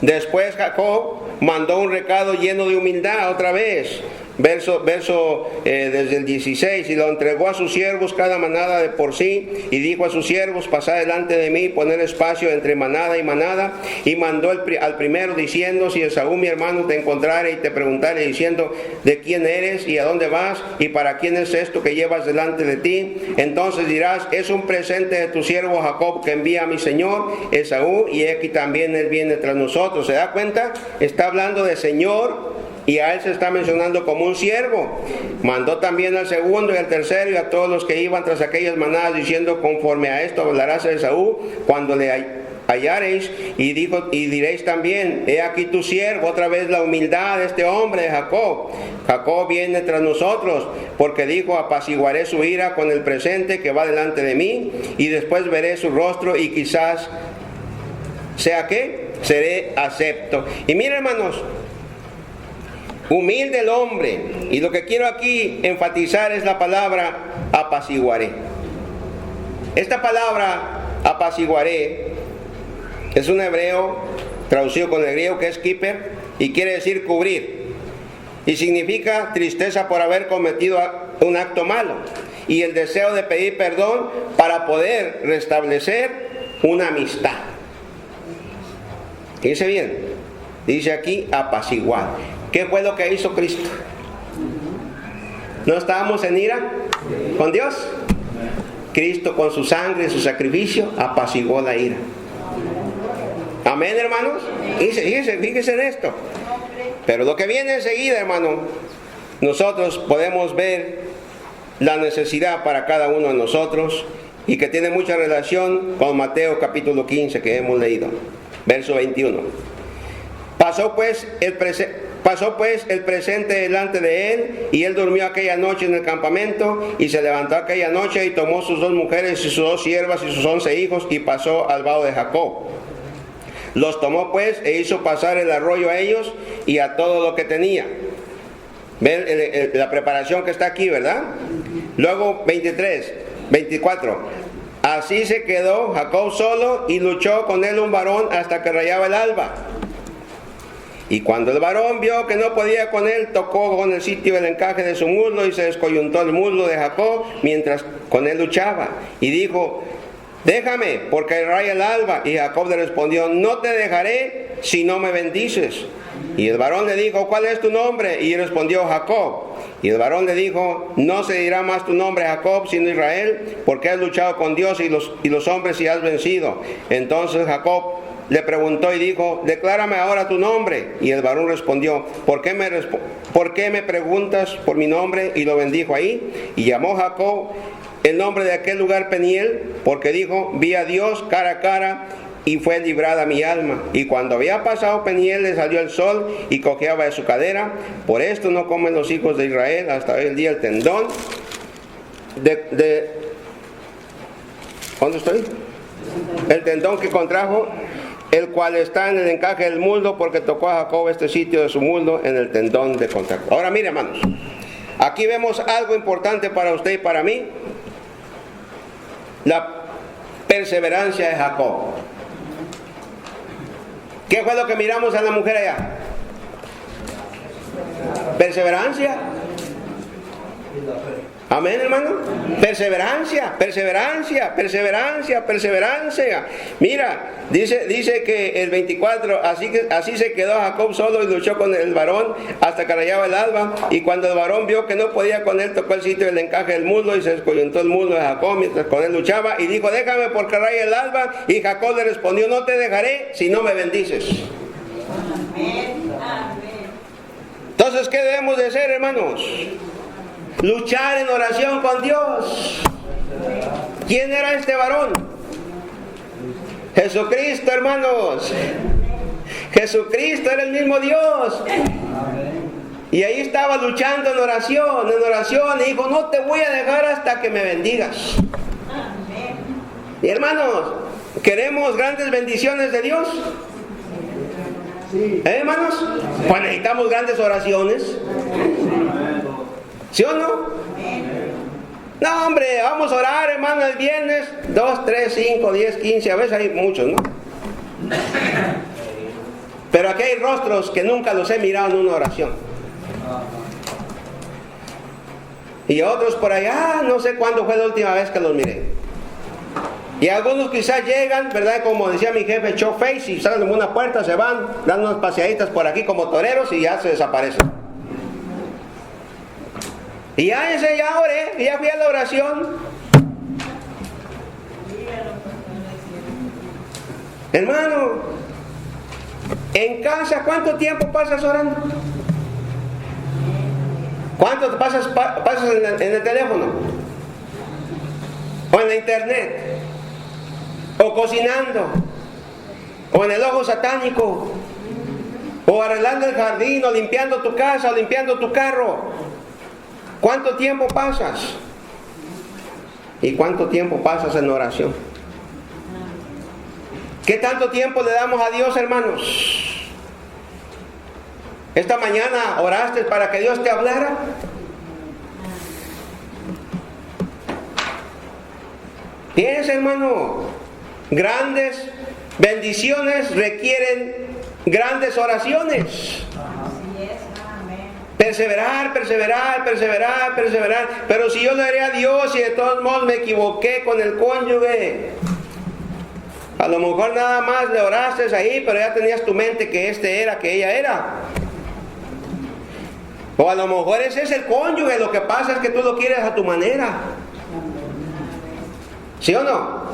Después Jacob mandó un recado lleno de humildad otra vez. desde el 16, y lo entregó a sus siervos cada manada de por sí, y dijo a sus siervos: pasad delante de mí, poner espacio entre manada y manada, y mandó al primero diciendo: si Esaú mi hermano te encontrare y te preguntare diciendo: ¿de quién eres y a dónde vas y para quién es esto que llevas delante de ti? Entonces dirás: es un presente de tu siervo Jacob que envía a mi señor Esaú, y aquí también él viene tras nosotros. ¿Se da cuenta? Está hablando de señor, y a él se está mencionando como un siervo. Mandó también al segundo y al tercero y a todos los que iban tras aquellas manadas, diciendo: conforme a esto hablarás a Esaú cuando le hallareis, y diréis también: he aquí tu siervo. Otra vez la humildad de este hombre de Jacob. Jacob viene tras nosotros, porque dijo: apaciguaré su ira con el presente que va delante de mí, y después veré su rostro, y quizás sea que seré acepto. Y mira, hermanos, humilde el hombre, y lo que quiero aquí enfatizar es la palabra apaciguaré. Esta palabra apaciguaré es un hebreo traducido con el griego que es kiper, y quiere decir cubrir, y significa tristeza por haber cometido un acto malo y el deseo de pedir perdón para poder restablecer una amistad. Fíjense bien, dice aquí apaciguar. ¿Qué fue lo que hizo Cristo? ¿No estábamos en ira con Dios? Cristo, con su sangre, su sacrificio, apaciguó la ira. Amén, hermanos. Fíjense en esto. Pero lo que viene enseguida, hermano, nosotros podemos ver la necesidad para cada uno de nosotros, y que tiene mucha relación con Mateo capítulo 15 que hemos leído, verso 21. Pasó pues el presente delante de él, y él durmió aquella noche en el campamento, y se levantó aquella noche y tomó sus 2 mujeres y sus 2 siervas y sus 11 hijos, y pasó al vado de Jacob. Los tomó pues e hizo pasar el arroyo a ellos y a todo lo que tenía. ¿Ven la preparación que está aquí, verdad? Luego 24. Así se quedó Jacob solo, y luchó con él un varón hasta que rayaba el alba. Y cuando el varón vio que no podía con él, tocó con el sitio el encaje de su muslo, y se descoyuntó el muslo de Jacob mientras con él luchaba. Y dijo: déjame, porque raya el alba. Y Jacob le respondió: no te dejaré si no me bendices. Y el varón le dijo: ¿cuál es tu nombre? Y respondió: Jacob. Y el varón le dijo: no se dirá más tu nombre Jacob, sino Israel, porque has luchado con Dios y los hombres y has vencido. Entonces Jacob le preguntó y dijo: declárame ahora tu nombre. Y el varón respondió: ¿por qué me preguntas por mi nombre? Y lo bendijo ahí. Y llamó Jacob el nombre de aquel lugar Peniel, porque dijo: vi a Dios cara a cara, y fue librada mi alma. Y cuando había pasado Peniel, le salió el sol y cojeaba de su cadera. Por esto no comen los hijos de Israel hasta hoy el día el tendón ¿dónde estoy? El tendón que contrajo, el cual está en el encaje del muslo, porque tocó a Jacob este sitio de su muslo en el tendón de contrajo. Ahora mire, hermanos, aquí vemos algo importante para usted y para mí: la perseverancia de Jacob. ¿Qué fue lo que miramos a la mujer allá? Perseverancia. Amén, hermano. Perseverancia. Mira, dice que el 24, así se quedó Jacob solo, y luchó con el varón hasta que rayaba el alba. Y cuando el varón vio que no podía con él, tocó el sitio del encaje del muslo, y se descoyuntó el muslo de Jacob mientras con él luchaba, y dijo: déjame, porque raya el alba. Y Jacob le respondió: no te dejaré si no me bendices. Entonces, ¿qué debemos de hacer, hermanos? Luchar en oración con Dios. ¿Quién era este varón? Jesucristo, hermanos. Jesucristo era el mismo Dios. Y ahí estaba luchando en oración, y dijo: no te voy a dejar hasta que me bendigas. Y hermanos, ¿queremos grandes bendiciones de Dios? Hermanos, pues necesitamos grandes oraciones. ¿Sí o no? No, hombre, vamos a orar, hermano, el viernes 2, 3, 5, 10, 15, a veces hay muchos, ¿no? Pero aquí hay rostros que nunca los he mirado en una oración. Y otros por allá, no sé cuándo fue la última vez que los miré. Y algunos quizás llegan, ¿verdad? Como decía mi jefe, show face, y salen de una puerta, se van, dan unas paseaditas por aquí como toreros y ya se desaparecen. Y ya ese ya oré, ya fui a la oración. Hermano, en casa, ¿cuánto tiempo pasas orando? ¿Cuánto pasas en el teléfono? ¿O en la internet? ¿O cocinando? ¿O en el ojo satánico? ¿O arreglando el jardín? ¿O limpiando tu casa? ¿O limpiando tu carro? ¿Cuánto tiempo pasas? ¿Y cuánto tiempo pasas en oración? ¿Qué tanto tiempo le damos a Dios, hermanos? Esta mañana oraste para que Dios te hablara. Piensa, hermano, grandes bendiciones requieren grandes oraciones. Perseverar, perseverar, perseverar, perseverar. Pero si yo le haré a Dios y de todos modos me equivoqué con el cónyuge, a lo mejor nada más le oraste ahí, pero ya tenías tu mente que este era, que ella era. O a lo mejor ese es el cónyuge, lo que pasa es que tú lo quieres a tu manera. ¿Sí o no?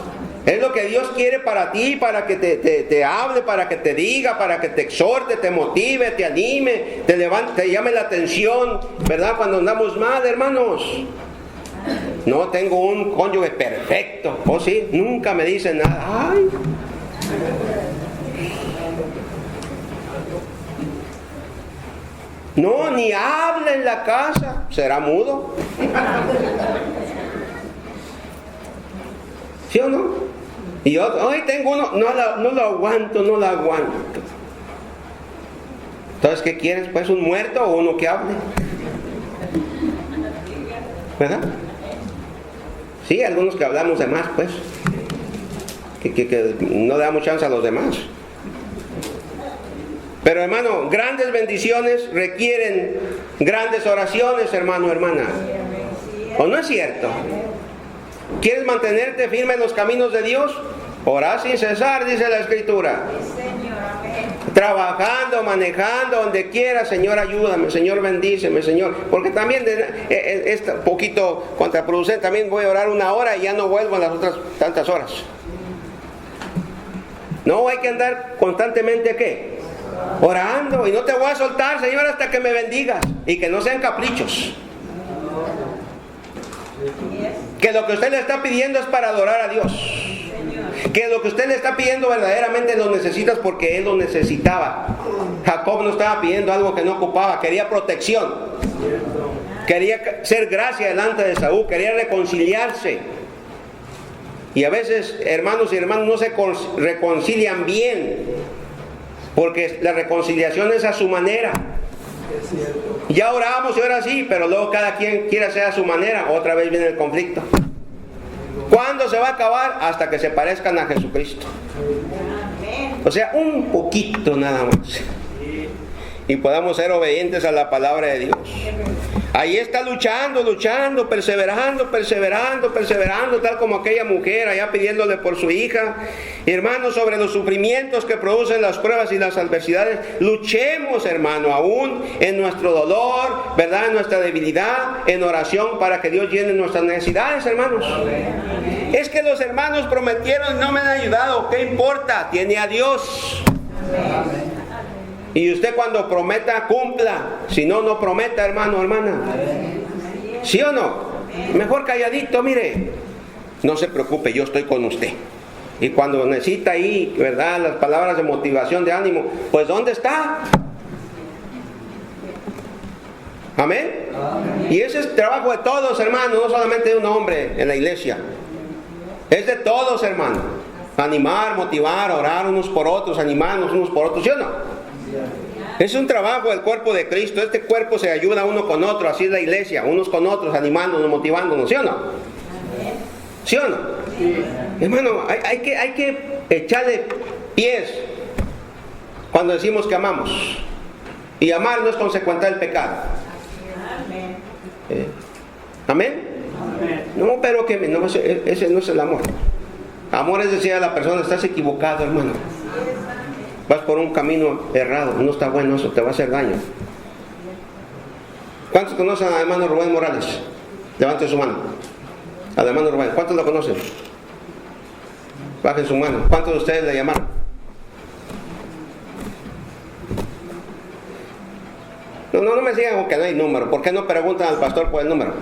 Es lo que Dios quiere para ti, para que te hable, para que te diga, para que te exhorte, te motive, te anime, te levante, te llame la atención, ¿verdad? Cuando andamos mal, hermanos. No tengo un cónyuge perfecto. ¿Oh sí? Nunca me dicen nada. Ay. No, ni habla en la casa. ¿Será mudo? ¿Sí o no? Y yo, hoy tengo uno, no lo aguanto, no lo aguanto. Entonces, ¿qué quieres? Pues un muerto o uno que hable. ¿Verdad? Sí, algunos que hablamos de más, pues. Que no le damos chance a los demás. Pero hermano, grandes bendiciones requieren grandes oraciones, hermano, hermana. ¿O no es cierto? ¿Quieres mantenerte firme en los caminos de Dios? Orá sin cesar, dice la Escritura. Trabajando, manejando, donde quiera, Señor, ayúdame, Señor, bendíceme, Señor. Porque también es un poquito contraproducente. También voy a orar 1 hora y ya no vuelvo en las otras tantas horas. No, hay que andar constantemente, ¿qué? Orando. Y no te voy a soltar, Señor, hasta que me bendigas. Y que no sean caprichos. Que lo que usted le está pidiendo es para adorar a Dios. Que lo que usted le está pidiendo verdaderamente lo necesitas porque él lo necesitaba. Jacob no estaba pidiendo algo que no ocupaba, quería protección. Quería ser gracia delante de Saúl, quería reconciliarse. Y a veces hermanos y hermanas no se reconcilian bien, porque la reconciliación es a su manera. Ya oramos y ahora sí, pero luego cada quien quiere hacer a su manera, otra vez viene el conflicto. ¿Cuándo se va a acabar? Hasta que se parezcan a Jesucristo. O sea, un poquito nada más. Y podamos ser obedientes a la palabra de Dios. Ahí está luchando, perseverando, tal como aquella mujer allá pidiéndole por su hija. Hermanos, sobre los sufrimientos que producen las pruebas y las adversidades, luchemos, hermano, aún en nuestro dolor, ¿verdad? En nuestra debilidad, en oración para que Dios llene nuestras necesidades, hermanos. Es que los hermanos prometieron y no me han ayudado. ¿Qué importa? Tiene a Dios. Y usted cuando prometa, cumpla. Si no, no prometa, hermano, hermana. ¿Sí o no? Mejor calladito, mire. No se preocupe, yo estoy con usted. Y cuando necesita ahí, ¿verdad? Las palabras de motivación, de ánimo, pues ¿dónde está? Amén. Y ese es trabajo de todos, hermanos, no solamente de un hombre en la iglesia. Es de todos, hermanos. Animar, motivar, orar unos por otros, animarnos unos por otros, ¿sí o no? Es un trabajo del cuerpo de Cristo. Este cuerpo se ayuda uno con otro, así es la iglesia, unos con otros, animándonos, motivándonos, ¿sí o no? ¿Sí o no? Sí. Hermano, hay que echarle pies cuando decimos que amamos. Y amar no es consecuencia del pecado. ¿Amén? No, pero que no, ese no es el amor. Amor es decir a la persona, estás equivocado, hermano. Vas por un camino errado, no está bueno eso, te va a hacer daño. ¿Cuántos conocen al hermano Rubén Morales? Levanten su mano. Al hermano Rubén, ¿cuántos lo conocen? Bajen su mano. ¿Cuántos de ustedes le llamaron? No me digan que no hay número. ¿Por qué no preguntan al pastor por el número?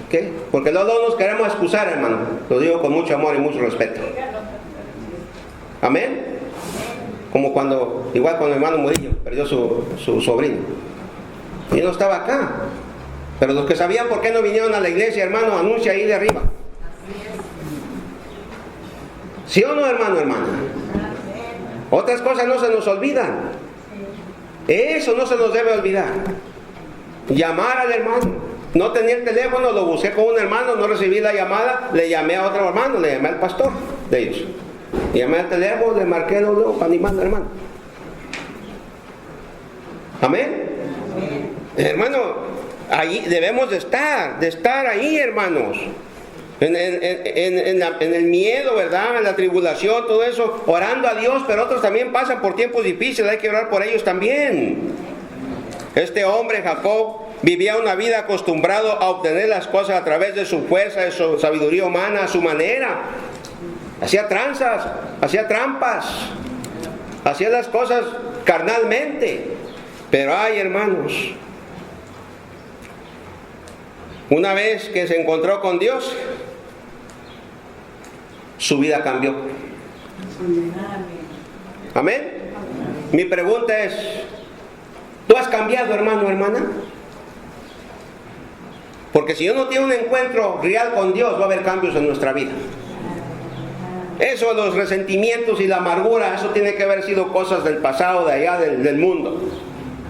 ¿Qué? Porque los dos nos queremos excusar, hermano. Lo digo con mucho amor y mucho respeto. Amén. Como igual cuando mi hermano Murillo perdió su sobrino. Y no estaba acá. Pero los que sabían por qué no vinieron a la iglesia, hermano, anuncia ahí de arriba. ¿Sí o no, hermano, hermana? Otras cosas no se nos olvidan. Eso no se nos debe olvidar. Llamar al hermano. No tenía el teléfono, lo busqué con un hermano, no recibí la llamada, le llamé a otro hermano, le llamé al pastor de ellos. Llamé al teléfono, le marqué luego para animar al hermano. Amén. Hermano, ahí debemos de estar ahí, hermanos. En el miedo, ¿verdad? En la tribulación, todo eso, orando a Dios, pero otros también pasan por tiempos difíciles, hay que orar por ellos también. Este hombre, Jacob, vivía una vida acostumbrado a obtener las cosas a través de su fuerza, de su sabiduría humana, a su manera. Hacía tranzas, hacía trampas, hacía las cosas carnalmente. Pero ay, hermanos, una vez que se encontró con Dios, su vida cambió. Amén. Mi pregunta es, ¿tú has cambiado, hermano, hermana? Porque si uno tiene un encuentro real con Dios, va a haber cambios en nuestra vida. Eso, los resentimientos y la amargura, eso tiene que haber sido cosas del pasado, de allá, del mundo.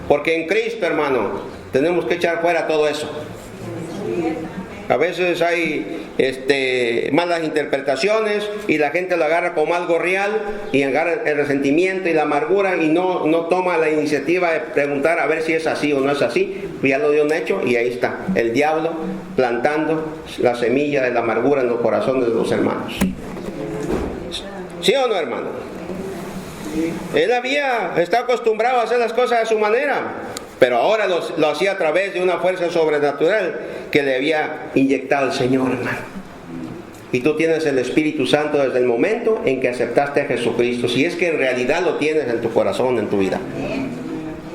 Porque en Cristo, hermano, tenemos que echar fuera todo eso. A veces hay malas interpretaciones y la gente lo agarra como algo real y agarra el resentimiento y la amargura y no toma la iniciativa de preguntar a ver si es así o no es así. Ya lo dio un hecho y ahí está el diablo plantando la semilla de la amargura en los corazones de los hermanos. ¿Sí o no, hermano? Él está acostumbrado a hacer las cosas a su manera, pero ahora lo hacía a través de una fuerza sobrenatural que le había inyectado el Señor, hermano. Y tú tienes el Espíritu Santo desde el momento en que aceptaste a Jesucristo, si es que en realidad lo tienes en tu corazón, en tu vida.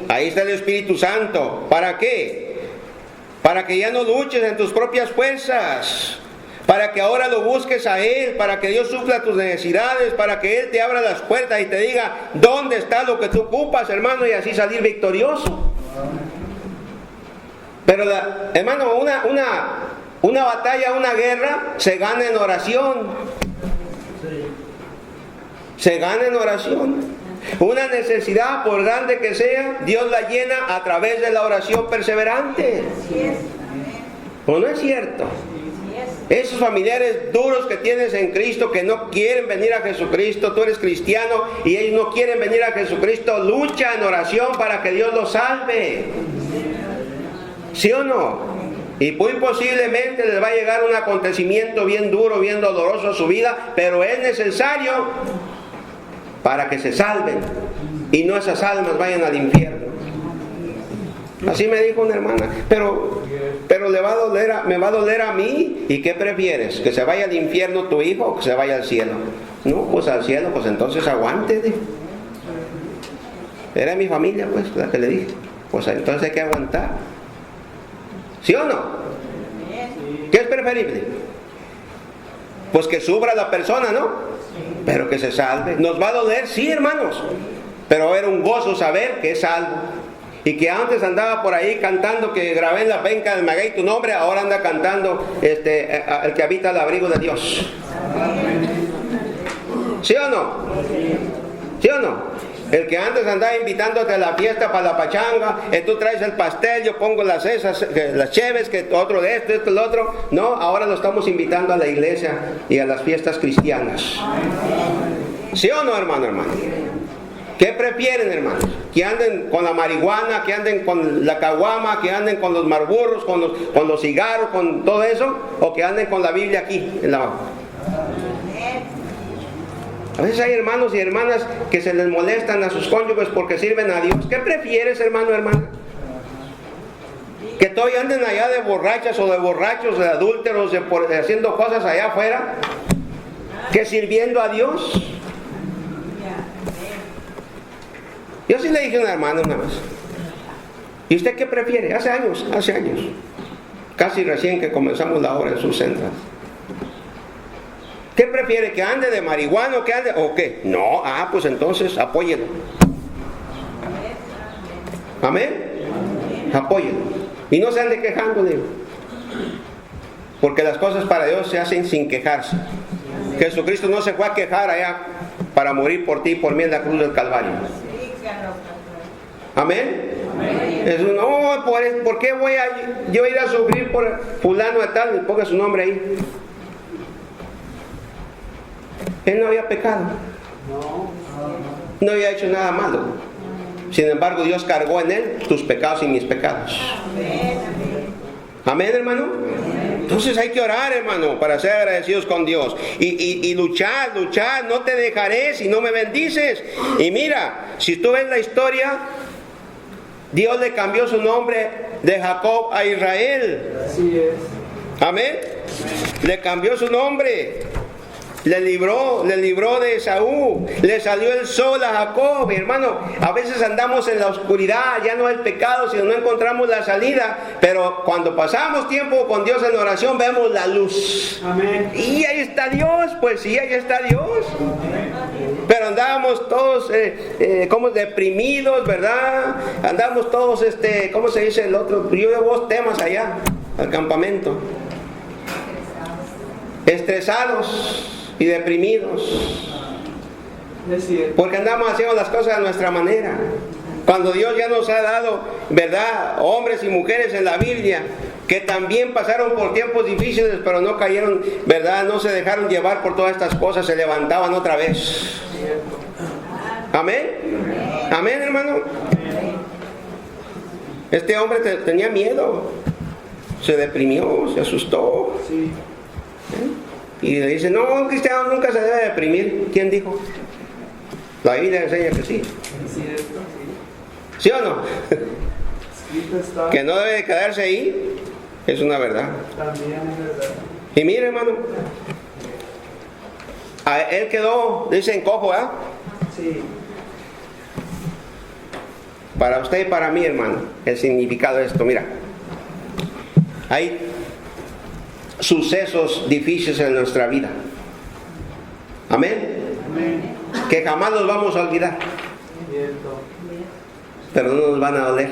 Ahí está el Espíritu Santo. ¿Para qué? Para que ya no luches en tus propias fuerzas, para que ahora lo busques a Él, para que Dios supla tus necesidades, para que Él te abra las puertas y te diga dónde está lo que tú ocupas, hermano, y así salir victorioso. Pero, hermano, una batalla, una guerra, se gana en oración. Se gana en oración. Una necesidad, por grande que sea, Dios la llena a través de la oración perseverante. ¿O no es cierto? Esos familiares duros que tienes en Cristo, que no quieren venir a Jesucristo, tú eres cristiano y ellos no quieren venir a Jesucristo, lucha en oración para que Dios los salve. ¿Sí o no? Y muy posiblemente les va a llegar un acontecimiento bien duro, bien doloroso a su vida, pero es necesario para que se salven y no esas almas vayan al infierno. Así me dijo una hermana, pero me va a doler a mí. ¿Y qué prefieres? ¿Que se vaya al infierno tu hijo o que se vaya al cielo? No, pues al cielo, pues entonces aguante. Era mi familia, pues, la que le dije. Pues entonces hay que aguantar. ¿Sí o no? ¿Qué es preferible? Pues que sufra la persona, ¿no? Pero que se salve. ¿Nos va a doler? Sí, hermanos. Pero va a haber un gozo saber que es salvo. Y que antes andaba por ahí cantando que grabé en la penca del maguey tu nombre, ahora anda cantando el que habita el abrigo de Dios. ¿Sí o no? ¿Sí o no? El que antes andaba invitándote a la fiesta para la pachanga, tú traes el pastel, yo pongo las cheves, que otro de esto, el otro. No, ahora lo estamos invitando a la iglesia y a las fiestas cristianas. ¿Sí o no, hermano? ¿Qué prefieren, hermanos? ¿Que anden con la marihuana, que anden con la caguama, que anden con los marburros, con los cigarros, con todo eso? ¿O que anden con la Biblia aquí, en la mano? A veces hay hermanos y hermanas que se les molestan a sus cónyuges porque sirven a Dios. ¿Qué prefieres, hermano, hermana? ¿Que todavía anden allá de borrachas o de borrachos, de adúlteros, de haciendo cosas allá afuera? ¿Que sirviendo a Dios? Yo sí le dije a una hermana una vez. ¿Y usted qué prefiere? Hace años. Casi recién que comenzamos la obra en sus centros. ¿Qué prefiere? ¿Que ande de marihuana o que ande? ¿O qué? No, pues entonces apóyelo. Amén. Apóyelo. Y no se ande quejando de él. Porque las cosas para Dios se hacen sin quejarse. Jesucristo no se fue a quejar allá para morir por ti y por mí en la cruz del Calvario. Amén. No, ¿por qué voy a yo ir a sufrir por fulano de tal? Y ponga su nombre ahí. Él no había pecado. No había hecho nada malo. Sin embargo, Dios cargó en él tus pecados y mis pecados. Amén, hermano. Entonces hay que orar, hermano, para ser agradecidos con Dios. Y luchar. No te dejaré si no me bendices. Y mira, si tú ves la historia, Dios le cambió su nombre de Jacob a Israel. Así es. Amén. Le cambió su nombre. Le libró de Esaú. Le salió el sol a Jacob. Mi hermano, a veces andamos en la oscuridad, ya no el pecado, sino no encontramos la salida. Pero cuando pasamos tiempo con Dios en oración, vemos la luz. Amén. Y ahí está Dios, pues sí, ahí está Dios. Pero andábamos todos como deprimidos, ¿verdad? Andamos todos, ¿cómo se dice el otro? Yo llevo 2 temas allá, al campamento. Estresados y deprimidos, porque andamos haciendo las cosas a nuestra manera, cuando Dios ya nos ha dado, ¿verdad?, hombres y mujeres en la Biblia que también pasaron por tiempos difíciles, pero no cayeron, ¿verdad?, no se dejaron llevar por todas estas cosas, se levantaban otra vez. Amén. Amén, hermano. Este hombre tenía miedo, se deprimió, se asustó. Y le dice, no, un cristiano nunca se debe deprimir. ¿Quién dijo? La Biblia enseña que sí. ¿Sí o no? Que no debe de quedarse ahí, es una verdad. También es verdad. Y mire, hermano, él quedó, dice, cojo, ¿ah? Sí. Para usted y para mí, hermano, el significado de esto, mira. Hay sucesos difíciles en nuestra vida. Amén. Amén. Que jamás los vamos a olvidar. Cierto. Pero no nos van a doler.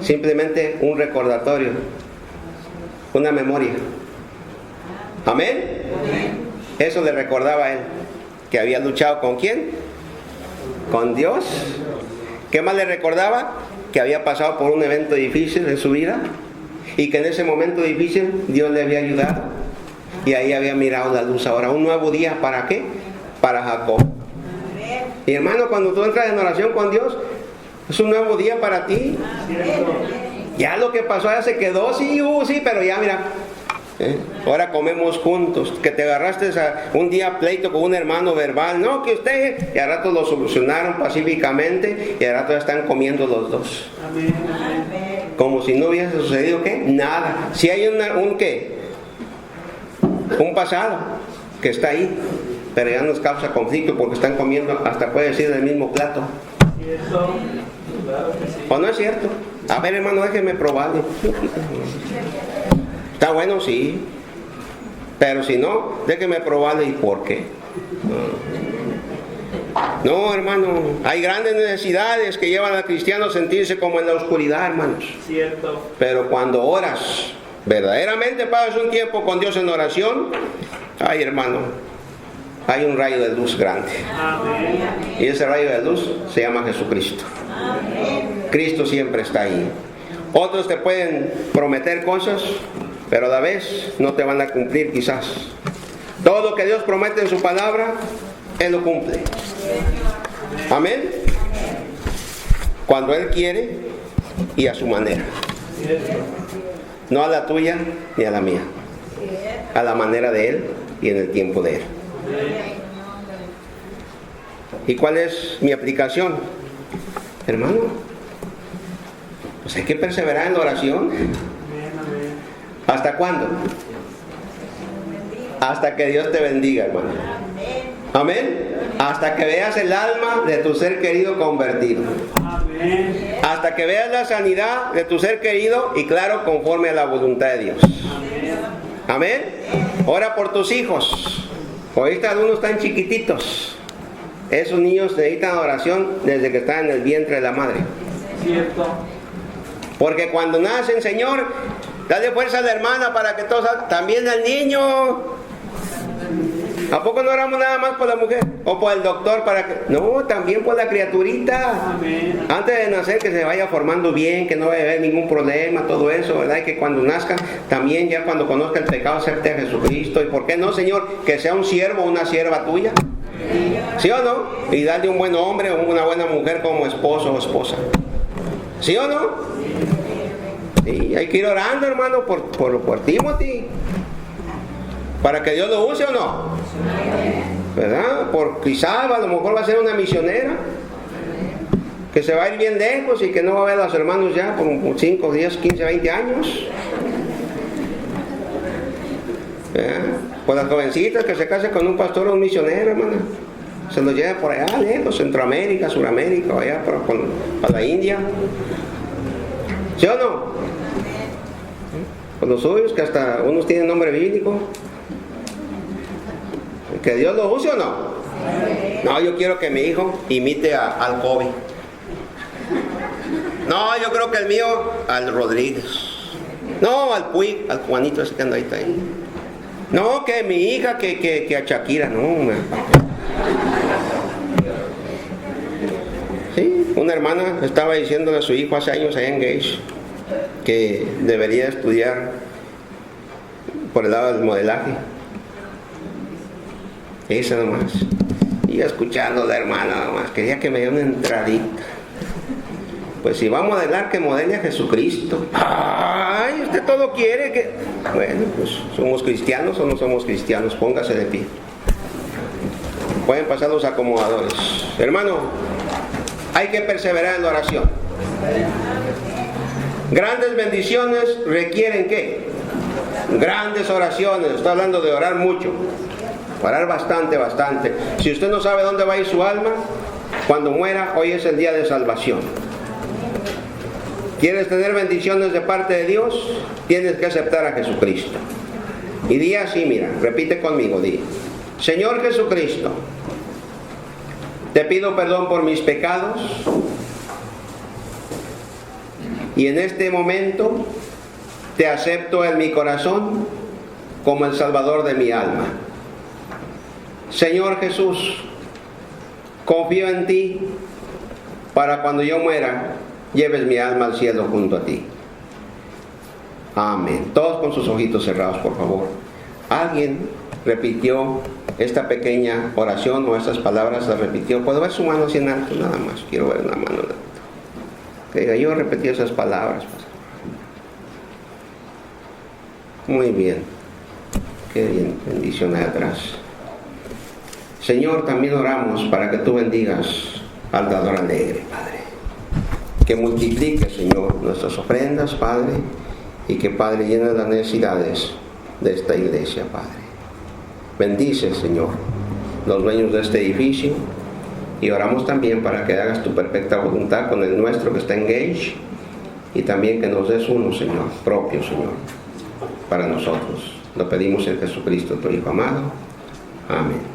Simplemente un recordatorio, una memoria. Amén. Eso le recordaba a él, que había luchado ¿con quién? Con Dios. ¿Qué más le recordaba? Que había pasado por un evento difícil en su vida y que en ese momento difícil Dios le había ayudado y ahí había mirado la luz. Ahora un nuevo día, ¿para qué? Para Jacob. Y hermano, cuando tú entras en oración con Dios, es un nuevo día para ti. Ya lo que pasó ya se quedó, sí, pero ya mira, ahora comemos juntos. Que te agarraste un día pleito con un hermano verbal, no, que usted, y al rato lo solucionaron pacíficamente y al rato ya están comiendo los dos. Amén. Como si no hubiese sucedido, ¿qué? Nada. Si hay un pasado que está ahí, pero ya nos causa conflicto porque están comiendo, hasta puede decir, del mismo plato. ¿Cierto? Claro que sí. ¿O no es cierto? A ver, hermano, déjeme probarle. Está bueno, sí. Pero si no, déjeme probarle. ¿Y por qué? No, hermano, hay grandes necesidades que llevan al cristiano a sentirse como en la oscuridad, hermanos. Cierto. Pero cuando oras, verdaderamente pasas un tiempo con Dios en oración, ay, hermano, hay un rayo de luz grande. Amén. Y ese rayo de luz se llama Jesucristo. Cristo siempre está ahí. Otros te pueden prometer cosas, pero a la vez no te van a cumplir quizás. Todo lo que Dios promete en su palabra, Él lo cumple. Amén. Cuando Él quiere y a su manera. No a la tuya ni a la mía. A la manera de Él y en el tiempo de Él. ¿Y cuál es mi aplicación? Hermano, pues hay que perseverar en la oración. ¿Hasta cuándo? Hasta que Dios te bendiga, hermano. Amén. Hasta que veas el alma de tu ser querido convertido. Amén. Hasta que veas la sanidad de tu ser querido y claro, conforme a la voluntad de Dios. Amén. Ora por tus hijos. Ahorita algunos están chiquititos. Esos niños necesitan oración desde que están en el vientre de la madre. Cierto. Porque cuando nacen, Señor, dale fuerza a la hermana para que todos... También al niño. ¿A poco no oramos nada más por la mujer? O por el doctor para que... No, también por la criaturita. Amén. Antes de nacer que se vaya formando bien, que no vaya a haber ningún problema, todo eso, ¿verdad? Y que cuando nazca, también ya cuando conozca el pecado, acepte a Jesucristo. ¿Y por qué no, Señor? Que sea un siervo o una sierva tuya. ¿Sí o no? Y darle un buen hombre o una buena mujer como esposo o esposa. ¿Sí o no? Sí, hay que ir orando, hermano, por Timothy. Para que Dios lo use o no. ¿Verdad? Por quizás a lo mejor va a ser una misionera. Que se va a ir bien lejos y que no va a ver a los hermanos ya por 5, 10, 15, 20 años. ¿Verdad? Por las jovencitas que se casen con un pastor o un misionero, hermano. Se los lleva por allá lejos, Centroamérica, Suramérica, allá para la India. ¿Sí o no? Con los suyos, que hasta unos tienen nombre bíblico. ¿Que Dios lo use o no? No, yo quiero que mi hijo imite al Kobe. No, yo creo que el mío al Rodríguez. No, al Puig, al Juanito ese que anda ahí. No, que mi hija que a Shakira. No, sí, una hermana estaba diciéndole a su hijo hace años allá en Gage que debería estudiar por el lado del modelaje. Eso nomás. Iba escuchando a la hermana nomás. Quería que me diera una entradita. Pues si va a modelar, que modele a Jesucristo. Ay, usted todo quiere que... Bueno, pues ¿somos cristianos o no somos cristianos? Póngase de pie. Pueden pasar los acomodadores. Hermano, hay que perseverar en la oración. Grandes bendiciones requieren ¿qué? Grandes oraciones. Estoy hablando de orar mucho. Orar bastante, bastante. Si usted no sabe dónde va a ir su alma, cuando muera, hoy es el día de salvación. ¿Quieres tener bendiciones de parte de Dios? Tienes que aceptar a Jesucristo. Y di así, mira, repite conmigo, di: Señor Jesucristo, te pido perdón por mis pecados. Y en este momento te acepto en mi corazón como el Salvador de mi alma. Señor Jesús, confío en ti para cuando yo muera, lleves mi alma al cielo junto a ti. Amén. Todos con sus ojitos cerrados, por favor. ¿Alguien repitió esta pequeña oración o estas palabras? ¿Las repitió? ¿Puedo ver su mano así en alto? Nada más. Quiero ver una mano en alto. Que diga, yo repetí esas palabras. Muy bien. Qué bien. Bendición ahí atrás. Señor, también oramos para que tú bendigas al dador alegre, Padre. Que multiplique, Señor, nuestras ofrendas, Padre, y que, Padre, llene las necesidades de esta iglesia, Padre. Bendice, Señor, los dueños de este edificio, y oramos también para que hagas tu perfecta voluntad con el nuestro que está en Gage, y también que nos des uno, Señor, propio, Señor, para nosotros. Lo pedimos en Jesucristo, tu Hijo amado. Amén.